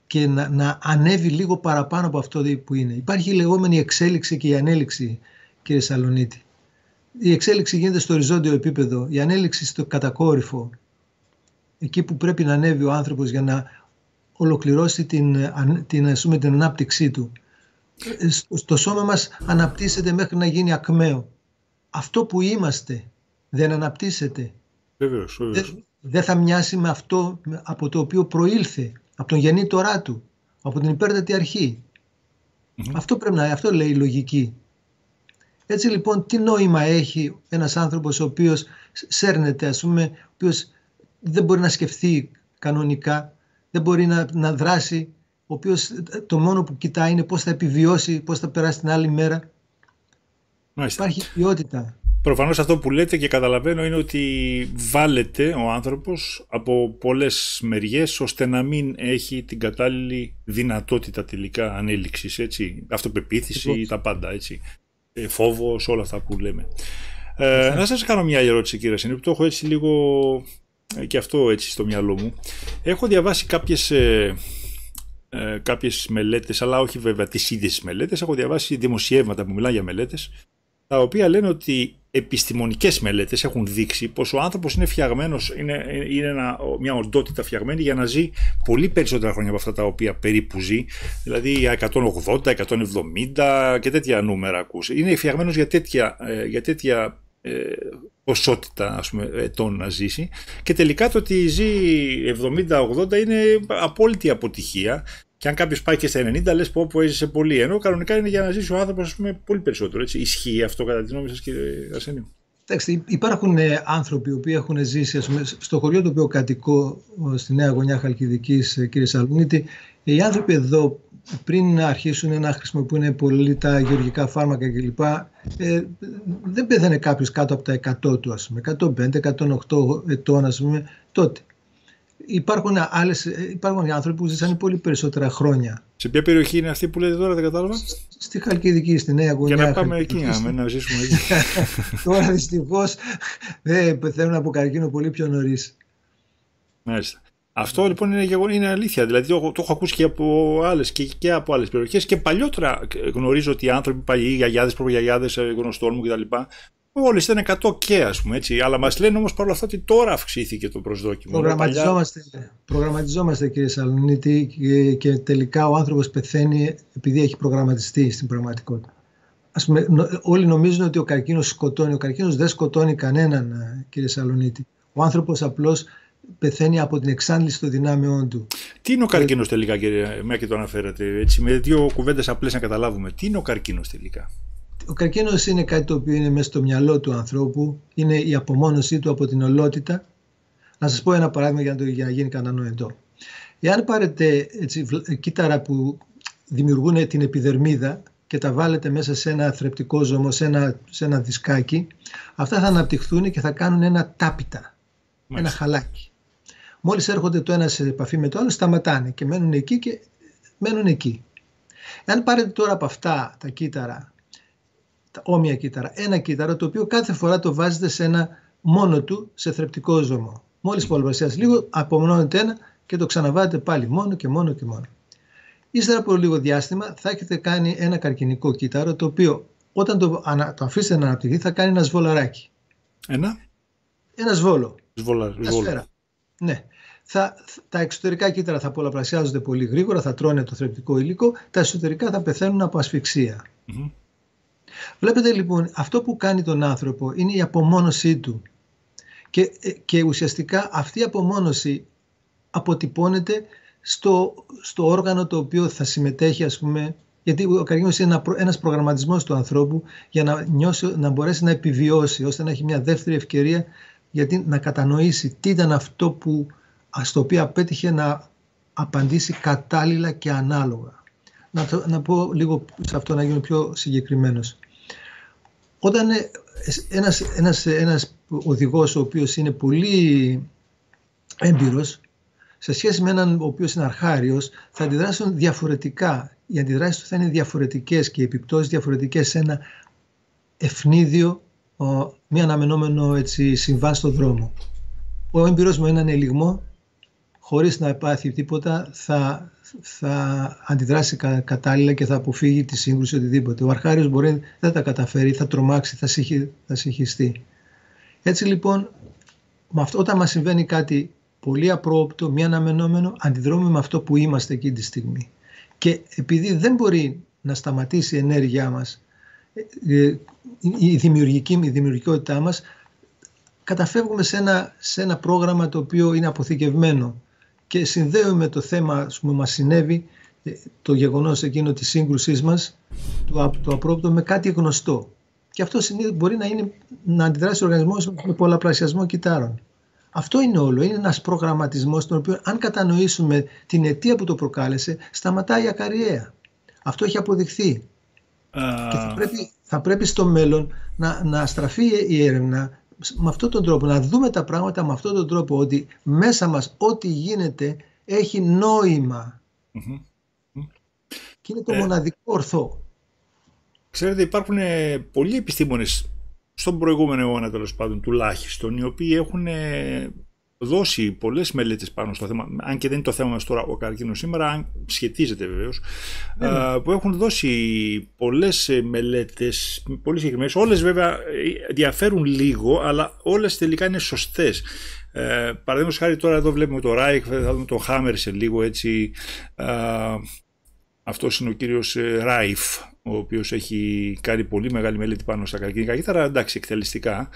S2: και να ανέβει λίγο παραπάνω από αυτό που είναι. Υπάρχει η λεγόμενη εξέλιξη και η ανέλυξη, κύριε Σαλονίτη. Η εξέλιξη γίνεται στο οριζόντιο επίπεδο, η ανέλυξη στο κατακόρυφο. Εκεί που πρέπει να ανέβει ο άνθρωπος για να ολοκληρώσει την ανάπτυξή του. Στο σώμα μας αναπτύσσεται μέχρι να γίνει ακμαίο. Αυτό που είμαστε δεν αναπτύσσεται.
S1: Βεβαίως.
S2: Δεν θα μοιάσει με αυτό από το οποίο προήλθε, από τον γεννήτορά του, από την υπέρτατη αρχή. Αυτό λέει η λογική. Έτσι λοιπόν, τι νόημα έχει ένας άνθρωπος ο οποίος σέρνεται, ο οποίος δεν μπορεί να σκεφτεί κανονικά, δεν μπορεί να δράσει, ο οποίος το μόνο που κοιτάει είναι πώς θα επιβιώσει, πώς θα περάσει την άλλη μέρα.
S1: Μάλιστα.
S2: Υπάρχει ποιότητα.
S1: Προφανώς αυτό που λέτε και καταλαβαίνω είναι ότι βάλετε ο άνθρωπος από πολλές μεριές ώστε να μην έχει την κατάλληλη δυνατότητα τελικά ανέλυξης, έτσι, αυτοπεποίθηση, τα πάντα, έτσι, φόβος, όλα αυτά που λέμε. Να σας κάνω μια άλλη ερώτηση, κύριε Αρσενίου, που το έχω έτσι λίγο και αυτό έτσι στο μυαλό μου. Έχω διαβάσει κάποιες μελέτες, αλλά όχι βέβαια τις ίδιες μελέτες, έχω διαβάσει δημοσιεύματα που μιλάνε για μελέτες, τα οποία λένε ότι επιστημονικές μελέτες έχουν δείξει πως ο άνθρωπος είναι φτιαγμένος, είναι μια οντότητα φτιαγμένη για να ζει πολύ περισσότερα χρόνια από αυτά τα οποία περίπου ζει, δηλαδή 180, 170 και τέτοια νούμερα ακούς. Είναι φτιαγμένος για τέτοια ποσότητα, ας πούμε, ετών να ζήσει, και τελικά το ότι ζει 70-80 είναι απόλυτη αποτυχία. Και αν κάποιος πάει και στα 90, λες πω έζησε πολύ. Ενώ κανονικά είναι για να ζήσει ο άνθρωπος, ας πούμε, πολύ περισσότερο. Έτσι. Ισχύει αυτό κατά τη γνώμη σας, κύριε Αρσένιο?
S2: Υπάρχουν άνθρωποι που έχουν ζήσει, ας πούμε, στο χωριό το οποίο κατοικώ, στη Νέα Γωνιά Χαλκιδικής, κύριε Σαλονίτη. Οι άνθρωποι εδώ, πριν αρχίσουν να χρησιμοποιούν πολύ τα γεωργικά φάρμακα κλπ., δεν πέθανε κάποιος κάτω από τα 100 του, ας πούμε, 105-108 ετών, ας πούμε, τότε. Υπάρχουν άνθρωποι που ζήσανε πολύ περισσότερα χρόνια. Σε
S1: ποια περιοχή είναι αυτή που λέτε τώρα, δεν κατάλαβα?
S2: Στη Χαλκιδική, στη Νέα Γωνιά.
S1: Για να πάμε εκεί, να ζήσουμε εκεί.
S2: Τώρα δυστυχώς πεθαίνουν από καρκίνο πολύ πιο νωρίς.
S1: Μάλιστα. Αυτό λοιπόν είναι αλήθεια. Δηλαδή το έχω ακούσει και από άλλες και από άλλες περιοχές, και παλιότερα γνωρίζω ότι οι άνθρωποι παλιοί, γιαγιάδες, προγιαγιάδες γνωστών μου κτλ. Όλες ήταν 100 και, ας πούμε, έτσι. Αλλά μας λένε όμως παρόλα αυτά ότι τώρα αυξήθηκε το προσδόκιμο.
S2: Προγραμματιζόμαστε, κύριε Σαλονίτη, και τελικά ο άνθρωπος πεθαίνει επειδή έχει προγραμματιστεί στην πραγματικότητα. Ας πούμε, όλοι νομίζουν ότι ο καρκίνος σκοτώνει. Ο καρκίνος δεν σκοτώνει κανέναν, κύριε Σαλονίτη. Ο άνθρωπος απλώς πεθαίνει από την εξάντληση των δυνάμεών του.
S1: Τι είναι ο καρκίνος τελικά, κύριε, μια και το αναφέρατε, έτσι, με δύο κουβέντες απλές να καταλάβουμε. Τι είναι ο καρκίνος τελικά?
S2: Ο καρκίνος είναι κάτι το οποίο είναι μέσα στο μυαλό του ανθρώπου, είναι η απομόνωσή του από την ολότητα. Να σας πω ένα παράδειγμα για να γίνει κατανοητό. Εάν πάρετε κύτταρα που δημιουργούν την επιδερμίδα και τα βάλετε μέσα σε ένα θρεπτικό ζώμο, σε ένα δισκάκι, αυτά θα αναπτυχθούν και θα κάνουν ένα τάπητα, ένα χαλάκι. Μόλις έρχονται το ένα σε επαφή με το άλλο, σταματάνε και μένουν εκεί και μένουν εκεί. Εάν πάρετε τώρα από αυτά τα κύτταρα, όμοια κύτταρα, ένα κύτταρο το οποίο κάθε φορά το βάζετε σε ένα μόνο του σε θρεπτικό ζώμο. Μόλις πολλαπλασιάσει λίγο, απομονώνετε ένα και το ξαναβάζετε πάλι μόνο και μόνο και μόνο. Ύστερα από λίγο διάστημα θα έχετε κάνει ένα καρκινικό κύτταρο, το οποίο όταν το αφήσετε να αναπτυχθεί θα κάνει ένα σβολαράκι. Ένα σβόλο. Μια σφαίρα. Ναι. Τα εξωτερικά κύτταρα θα πολλαπλασιάζονται πολύ γρήγορα, θα τρώνε το θρεπτικό υλικό, τα εσωτερικά θα πεθαίνουν από ασφυξία. Βλέπετε λοιπόν, αυτό που κάνει τον άνθρωπο είναι η απομόνωσή του και ουσιαστικά αυτή η απομόνωση αποτυπώνεται στο όργανο το οποίο θα συμμετέχει, ας πούμε, γιατί ο καρκίνος είναι ένας προγραμματισμός του ανθρώπου για να μπορέσει να επιβιώσει, ώστε να έχει μια δεύτερη ευκαιρία, γιατί να κατανοήσει τι ήταν αυτό στο οποίο απέτυχε να απαντήσει κατάλληλα και ανάλογα. Να πω λίγο σε αυτό, να γίνω πιο συγκεκριμένος. Όταν ένας οδηγός ο οποίος είναι πολύ έμπειρος, σε σχέση με έναν ο οποίος είναι αρχάριος, θα αντιδράσουν διαφορετικά. Οι αντιδράσεις του θα είναι διαφορετικές και οι επιπτώσεις διαφορετικές σε ένα ευνίδιο, μη αναμενόμενο συμβάν στον δρόμο. Ο έμπειρος με έναν ελιγμό, χωρίς να πάθει τίποτα, θα αντιδράσει κατάλληλα και θα αποφύγει τη σύγκρουση, οτιδήποτε. Ο αρχάριος δεν τα καταφέρει, θα τρομάξει, θα συγχυστεί. Έτσι λοιπόν, όταν μας συμβαίνει κάτι πολύ απρόοπτο, μη αναμενόμενο, αντιδρούμε με αυτό που είμαστε εκείνη τη στιγμή. Και επειδή δεν μπορεί να σταματήσει η ενέργειά μας, η δημιουργικότητά μας, καταφεύγουμε σε ένα πρόγραμμα το οποίο είναι αποθηκευμένο και συνδέουμε το θέμα που μας συνέβη, το γεγονός εκείνο της σύγκρουσής μας, το απρόοπτο, με κάτι γνωστό. Και αυτό μπορεί να αντιδράσει ο οργανισμός με πολλαπλασιασμό κυττάρων. Αυτό είναι όλο. Είναι ένας προγραμματισμός, τον οποίο αν κατανοήσουμε την αιτία που το προκάλεσε, σταματάει ακαριέα. Αυτό έχει αποδειχθεί. Και θα πρέπει στο μέλλον να στραφεί η έρευνα με αυτόν τον τρόπο, να δούμε τα πράγματα με αυτόν τον τρόπο, ότι μέσα μας ό,τι γίνεται έχει νόημα. Και είναι το μοναδικό ορθό.
S1: Ξέρετε, υπάρχουν πολλοί επιστήμονες στον προηγούμενο αιώνα, τέλος πάντων, τουλάχιστον, οι οποίοι έχουν δώσει πολλές μελέτες πάνω στο θέμα, αν και δεν είναι το θέμα μας τώρα ο καρκίνος σήμερα, αν σχετίζεται βεβαίως, που έχουν δώσει πολλές μελέτες, πολύ συγκεκριμένες. Όλες βέβαια διαφέρουν λίγο, αλλά όλες τελικά είναι σωστές. Παραδείγματος χάρη, τώρα εδώ βλέπουμε το Ράιχ, θα δούμε το Χάμερ σε λίγο, έτσι. Αυτός είναι ο κύριος Ράιφ, ο οποίος έχει κάνει πολύ μεγάλη μελέτη πάνω στα καρκίνικα κύτταρα, εντάξει, εκτελεστικά.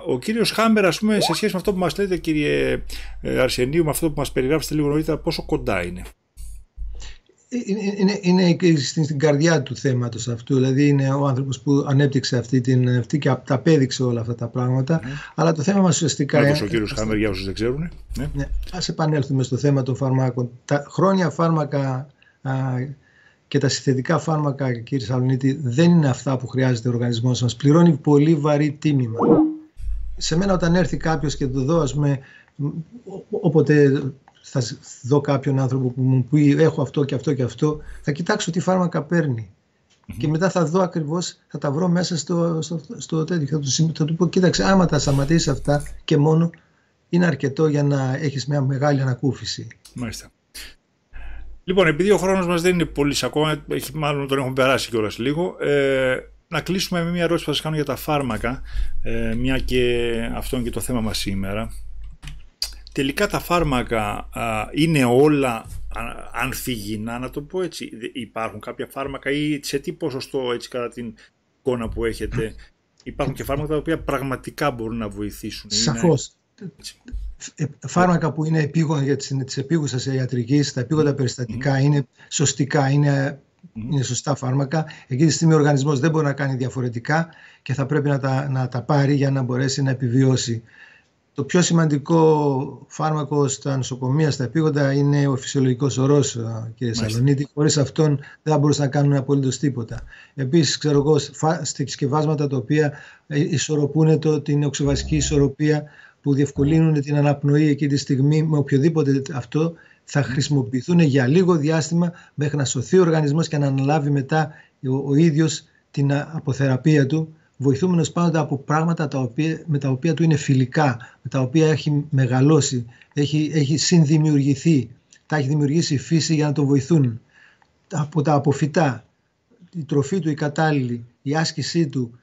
S1: Ο κύριος Χάμερ, ας πούμε, σε σχέση με αυτό που μας λέτε, κύριε Αρσενίου, με αυτό που μας περιγράψετε λίγο νωρίτερα, πόσο κοντά είναι?
S2: Είναι στην καρδιά του θέματος αυτού, δηλαδή είναι ο άνθρωπος που ανέπτυξε αυτή και τα απέδειξε όλα αυτά τα πράγματα, αλλά το θέμα μας ουσιαστικά
S1: είναι... ο κύριος Χάμερ, για όσους δεν ξέρουν.
S2: Ναι. Ας επανέλθουμε στο θέμα των φαρμάκων. Τα χρόνια φάρμακα και τα συνθετικά φάρμακα, κύριε Σαλονίτη, δεν είναι αυτά που χρειάζεται ο οργανισμός μας. Πληρώνει πολύ βαρύ τίμημα. Σε μένα, όταν έρθει κάποιος και το δω, ας πούμε, όποτε θα δω κάποιον άνθρωπο που μου πει έχω αυτό και αυτό και αυτό, θα κοιτάξω τι φάρμακα παίρνει. Και μετά θα δω ακριβώς, θα τα βρω μέσα στο τέτοιο. Θα του πω, κοίταξε, άμα τα σταματήσεις αυτά και μόνο, είναι αρκετό για να έχεις μια μεγάλη ανακούφιση.
S1: Μάλιστα. Λοιπόν, επειδή ο χρόνος μας δεν είναι πολύ ακόμα, μάλλον τον έχουμε περάσει κιόλας λίγο, να κλείσουμε με μια ερώτηση που θα σας κάνω για τα φάρμακα, μια και αυτό είναι και το θέμα μας σήμερα. Τελικά τα φάρμακα είναι όλα ανθυγιεινά, να το πω έτσι? Υπάρχουν κάποια φάρμακα ή σε τι ποσοστό, έτσι, κατά την εικόνα που έχετε, υπάρχουν και φάρμακα τα οποία πραγματικά μπορούν να βοηθήσουν?
S2: Σαφώς. Φάρμακα που είναι επίγοντα για τις επίγουσες ιατρικής, τα επίγοντα περιστατικά, είναι σωστικά, είναι σωστά φάρμακα. Εκείνη τη στιγμή ο οργανισμός δεν μπορεί να κάνει διαφορετικά και θα πρέπει να τα πάρει για να μπορέσει να επιβιώσει. Το πιο σημαντικό φάρμακο στα νοσοκομεία, στα επίγοντα, είναι ο φυσιολογικός ορός, κύριε Σαλονίτη. Χωρίς αυτόν δεν θα μπορούσαν να κάνουν απολύτως τίποτα. Επίσης, ξέρω εγώ, συσκευάσματα τα οποία ισορροπούν την οξυβασική ισορροπία, που διευκολύνουν την αναπνοή εκείνη τη στιγμή, με οποιοδήποτε αυτό, θα χρησιμοποιηθούν για λίγο διάστημα μέχρι να σωθεί ο οργανισμός και να αναλάβει μετά ο ίδιος την αποθεραπεία του, βοηθούμενος πάντα από πράγματα με τα οποία του είναι φιλικά, με τα οποία έχει μεγαλώσει, έχει συνδημιουργηθεί, τα έχει δημιουργήσει η φύση για να τον βοηθούν. Από τα αποφυτά, η τροφή του η κατάλληλη, η άσκησή του,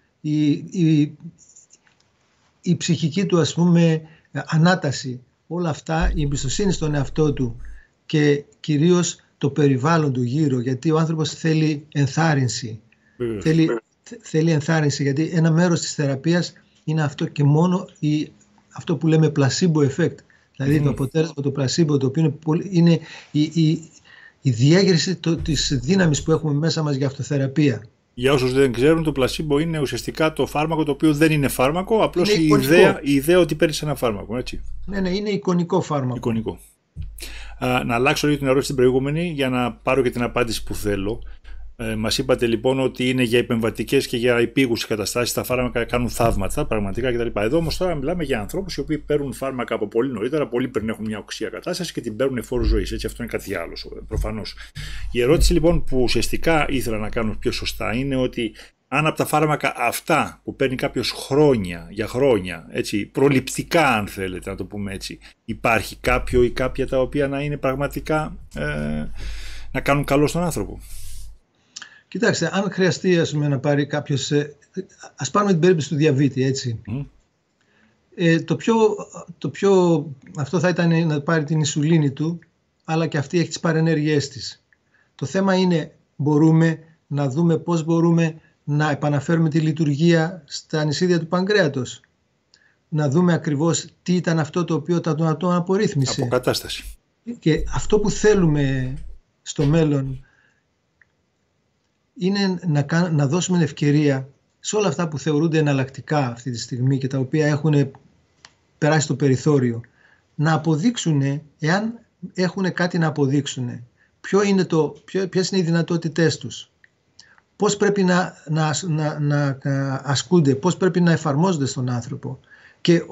S2: η ψυχική του, ας πούμε, ανάταση, όλα αυτά, η εμπιστοσύνη στον εαυτό του και κυρίως το περιβάλλον του γύρω, γιατί ο άνθρωπος θέλει ενθάρρυνση. Θέλει ενθάρρυνση, γιατί ένα μέρος της θεραπείας είναι αυτό και μόνο αυτό που λέμε placebo effect. Δηλαδή το αποτέλεσμα του placebo, το οποίο είναι η διέγερση της δύναμης που έχουμε μέσα μας για αυτοθεραπεία.
S1: Για όσους δεν ξέρουν, το πλασίμπο είναι ουσιαστικά το φάρμακο το οποίο δεν είναι φάρμακο, απλώς η ιδέα ότι παίρνεις ένα φάρμακο, έτσι.
S2: Ναι, είναι εικονικό φάρμακο.
S1: Εικονικό. Να αλλάξω λίγο την ερώτηση την προηγούμενη για να πάρω και την απάντηση που θέλω. Μας είπατε λοιπόν ότι είναι για επεμβατικές και για επίγουσες καταστάσεις, τα φάρμακα κάνουν θαύματα πραγματικά κτλ. Εδώ όμως τώρα μιλάμε για ανθρώπους οι οποίοι παίρνουν φάρμακα από πολύ νωρίτερα, πολύ πριν έχουν μια οξία κατάσταση και την παίρνουν φόρου ζωής. Έτσι, αυτό είναι κάτι άλλο προφανώς. Η ερώτηση λοιπόν που ουσιαστικά ήθελα να κάνω πιο σωστά είναι ότι αν από τα φάρμακα αυτά που παίρνει κάποιος για χρόνια, έτσι, προληπτικά αν θέλετε να το πούμε έτσι, υπάρχει κάποιο ή κάποια τα οποία να είναι πραγματικά να κάνουν καλό στον άνθρωπο?
S2: Κοιτάξτε, αν χρειαστεί, ας πούμε, να πάρει κάποιος, ας πάρουμε την περίπτωση του διαβήτη, έτσι. Αυτό θα ήταν να πάρει την ινσουλίνη του, αλλά και αυτή έχει τις παρενέργειές της. Το θέμα είναι, μπορούμε να δούμε πώς μπορούμε να επαναφέρουμε τη λειτουργία στα νησίδια του παγκρέατος. Να δούμε ακριβώς τι ήταν αυτό το οποίο τον απορρίθμισε.
S1: Αποκατάσταση.
S2: Και αυτό που θέλουμε στο μέλλον είναι να δώσουμε ευκαιρία σε όλα αυτά που θεωρούνται εναλλακτικά αυτή τη στιγμή και τα οποία έχουν περάσει στο περιθώριο, να αποδείξουν, εάν έχουν κάτι να αποδείξουν, ποιες είναι οι δυνατότητές τους, πώς πρέπει να ασκούνται, πώς πρέπει να εφαρμόζονται στον άνθρωπο. Και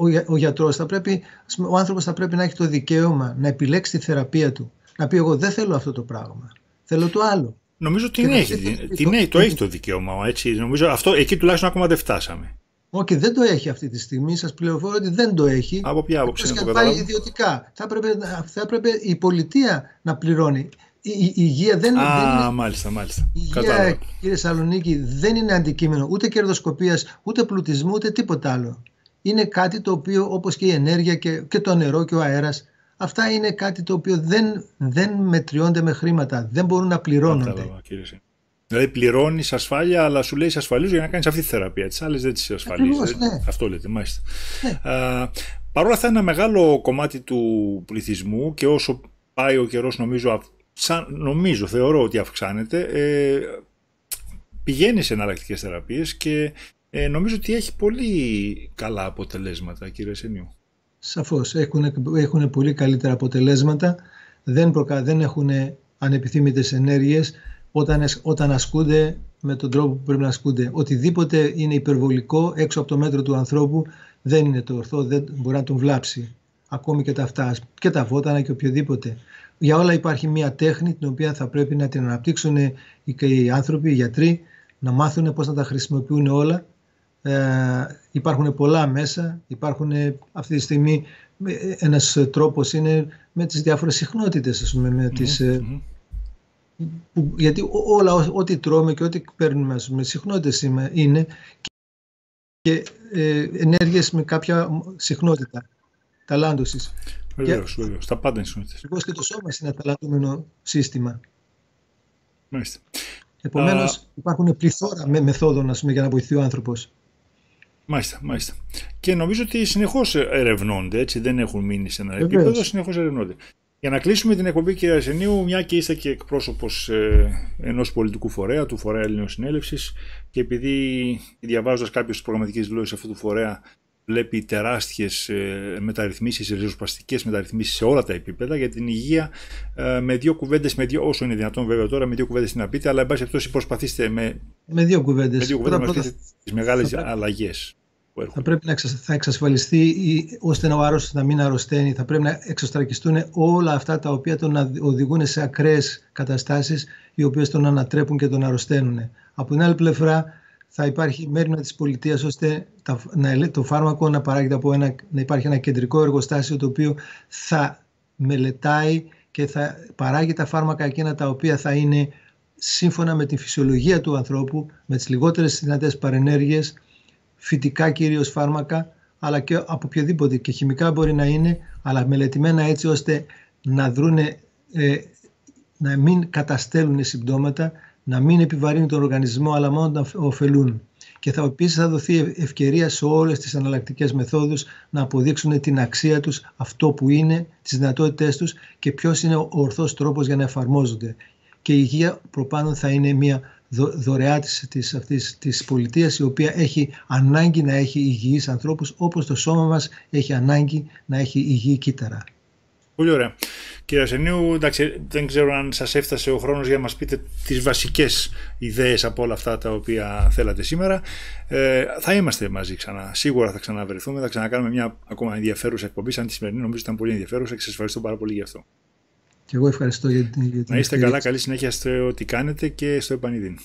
S2: ο άνθρωπος θα πρέπει να έχει το δικαίωμα να επιλέξει τη θεραπεία του. Να πει εγώ δεν θέλω αυτό το πράγμα, θέλω το άλλο.
S1: Νομίζω ότι έχει το δικαίωμα. Έτσι. Νομίζω εκεί τουλάχιστον ακόμα δεν φτάσαμε.
S2: Όχι, δεν το έχει αυτή τη στιγμή. Σας πληροφορώ ότι δεν το έχει.
S1: Από ποια άποψη να το
S2: πάει ιδιωτικά. Θα έπρεπε η πολιτεία να πληρώνει. Η υγεία δεν είναι.
S1: Μάλιστα.
S2: Η υγεία, κύριε Σαλονίκη, δεν είναι αντικείμενο ούτε κερδοσκοπίας, ούτε πλουτισμού, ούτε τίποτα άλλο. Είναι κάτι το οποίο, όπως και η ενέργεια και το νερό και ο αέρας, αυτά είναι κάτι το οποίο δεν μετριώνται με χρήματα. Δεν μπορούν να πληρώνονται.
S1: Δηλαδή πληρώνεις ασφάλεια, αλλά σου λέει είσαι ασφαλής για να κάνεις αυτή τη θεραπεία. Τις άλλες δεν τις ασφαλίζεις. Ναι. Αυτό λέτε, μάλιστα. Ναι. Παρ' όλα αυτά, ένα μεγάλο κομμάτι του πληθυσμού, και όσο πάει ο καιρός, θεωρώ ότι αυξάνεται, πηγαίνει σε εναλλακτικές θεραπείες και νομίζω ότι έχει πολύ καλά αποτελέσματα, κύριε Αρσενίου. Σαφώς,
S2: έχουν πολύ καλύτερα αποτελέσματα, δεν έχουν ανεπιθύμητες ενέργειες όταν ασκούνται με τον τρόπο που πρέπει να ασκούνται. Οτιδήποτε είναι υπερβολικό έξω από το μέτρο του ανθρώπου δεν είναι το ορθό, δεν μπορεί να τον βλάψει. Ακόμη και τα αυτά, και τα βότανα και οποιοδήποτε. Για όλα υπάρχει μια τέχνη την οποία θα πρέπει να την αναπτύξουν οι άνθρωποι, οι γιατροί, να μάθουν πώς να τα χρησιμοποιούν όλα. Υπάρχουν πολλά μέσα, υπάρχουν αυτή τη στιγμή ένας τρόπος είναι με τις διάφορες συχνότητες, ας πούμε, γιατί όλα ό,τι τρώμε και ό,τι παίρνουμε με συχνότητες είναι και ενέργειες με κάποια συχνότητα ταλάντωσης.
S1: Βεβαίως, τα πάντα είναι συχνότητες.
S2: Όπως και το σώμα είναι ένα ταλαντούμενο σύστημα.
S1: Μάλιστα.
S2: Επομένως υπάρχουν πληθώρα μεθόδων, ας πούμε, για να βοηθεί ο άνθρωπος.
S1: Μάλιστα. Και νομίζω ότι συνεχώς ερευνώνται, έτσι, δεν έχουν μείνει σε ένα επίπεδο, συνεχώς ερευνώνται. Για να κλείσουμε την εκπομπή, κύριε Αρσενίου, μια και είστε και εκπρόσωπος ενός πολιτικού φορέα, του Φορέα Ελληνοσυνέλευσης, και επειδή διαβάζοντας κάποιες προγραμματικές δηλώσεις αυτού του φορέα, βλέπει τεράστιες μεταρρυθμίσεις, ριζοσπαστικές μεταρρυθμίσεις σε όλα τα επίπεδα για την υγεία, με δύο κουβέντες, όσο είναι δυνατόν βέβαια τώρα, με δύο κουβέντες να πείτε, αλλά εν πάση περιπτώσει προσπαθήστε με
S2: δύο κουβέντες
S1: να μας πείτε τις μεγάλες αλλαγές.
S2: Θα πρέπει να εξασφαλιστεί ώστε ο άρρωστος να μην αρρωσταίνει. Θα πρέπει να εξωστρακιστούν όλα αυτά τα οποία τον οδηγούν σε ακραίες καταστάσεις, οι οποίες τον ανατρέπουν και τον αρρωσταίνουν. Από την άλλη πλευρά, θα υπάρχει μέρημνα της πολιτείας ώστε το φάρμακο να παράγεται να υπάρχει ένα κεντρικό εργοστάσιο το οποίο θα μελετάει και θα παράγει τα φάρμακα εκείνα τα οποία θα είναι σύμφωνα με τη φυσιολογία του ανθρώπου, με τις λιγότερες δυνατές παρενέργειες, φυτικά κυρίως φάρμακα, αλλά και από οποιοδήποτε, και χημικά μπορεί να είναι, αλλά μελετημένα έτσι ώστε να μην καταστέλουν συμπτώματα, να μην επιβαρύνουν τον οργανισμό, αλλά μόνο να ωφελούν. Και επίσης θα δοθεί ευκαιρία σε όλες τις εναλλακτικές μεθόδους να αποδείξουν την αξία τους, αυτό που είναι, τις δυνατότητές τους και ποιος είναι ο ορθός τρόπος για να εφαρμόζονται. Και η υγεία προπάνω θα είναι μια δωρεά της πολιτείας, η οποία έχει ανάγκη να έχει υγιείς ανθρώπους, όπως το σώμα μας έχει ανάγκη να έχει υγιή κύτταρα.
S1: Πολύ ωραία. Κύριε Αρσενίου, εντάξει, δεν ξέρω αν σας έφτασε ο χρόνος για να μας πείτε τις βασικές ιδέες από όλα αυτά τα οποία θέλατε σήμερα. Θα είμαστε μαζί ξανά. Σίγουρα θα ξαναβρεθούμε, θα ξανακάνουμε μια ακόμα ενδιαφέρουσα εκπομπή. Σαν τη σημερινή, νομίζω ήταν πολύ ενδιαφέρουσα και σας ευχαριστώ πάρα πολύ γι' αυτό.
S2: Και εγώ ευχαριστώ για την
S1: Να είστε καλά, καλή συνέχεια στο ό,τι κάνετε και στο επανειδήν.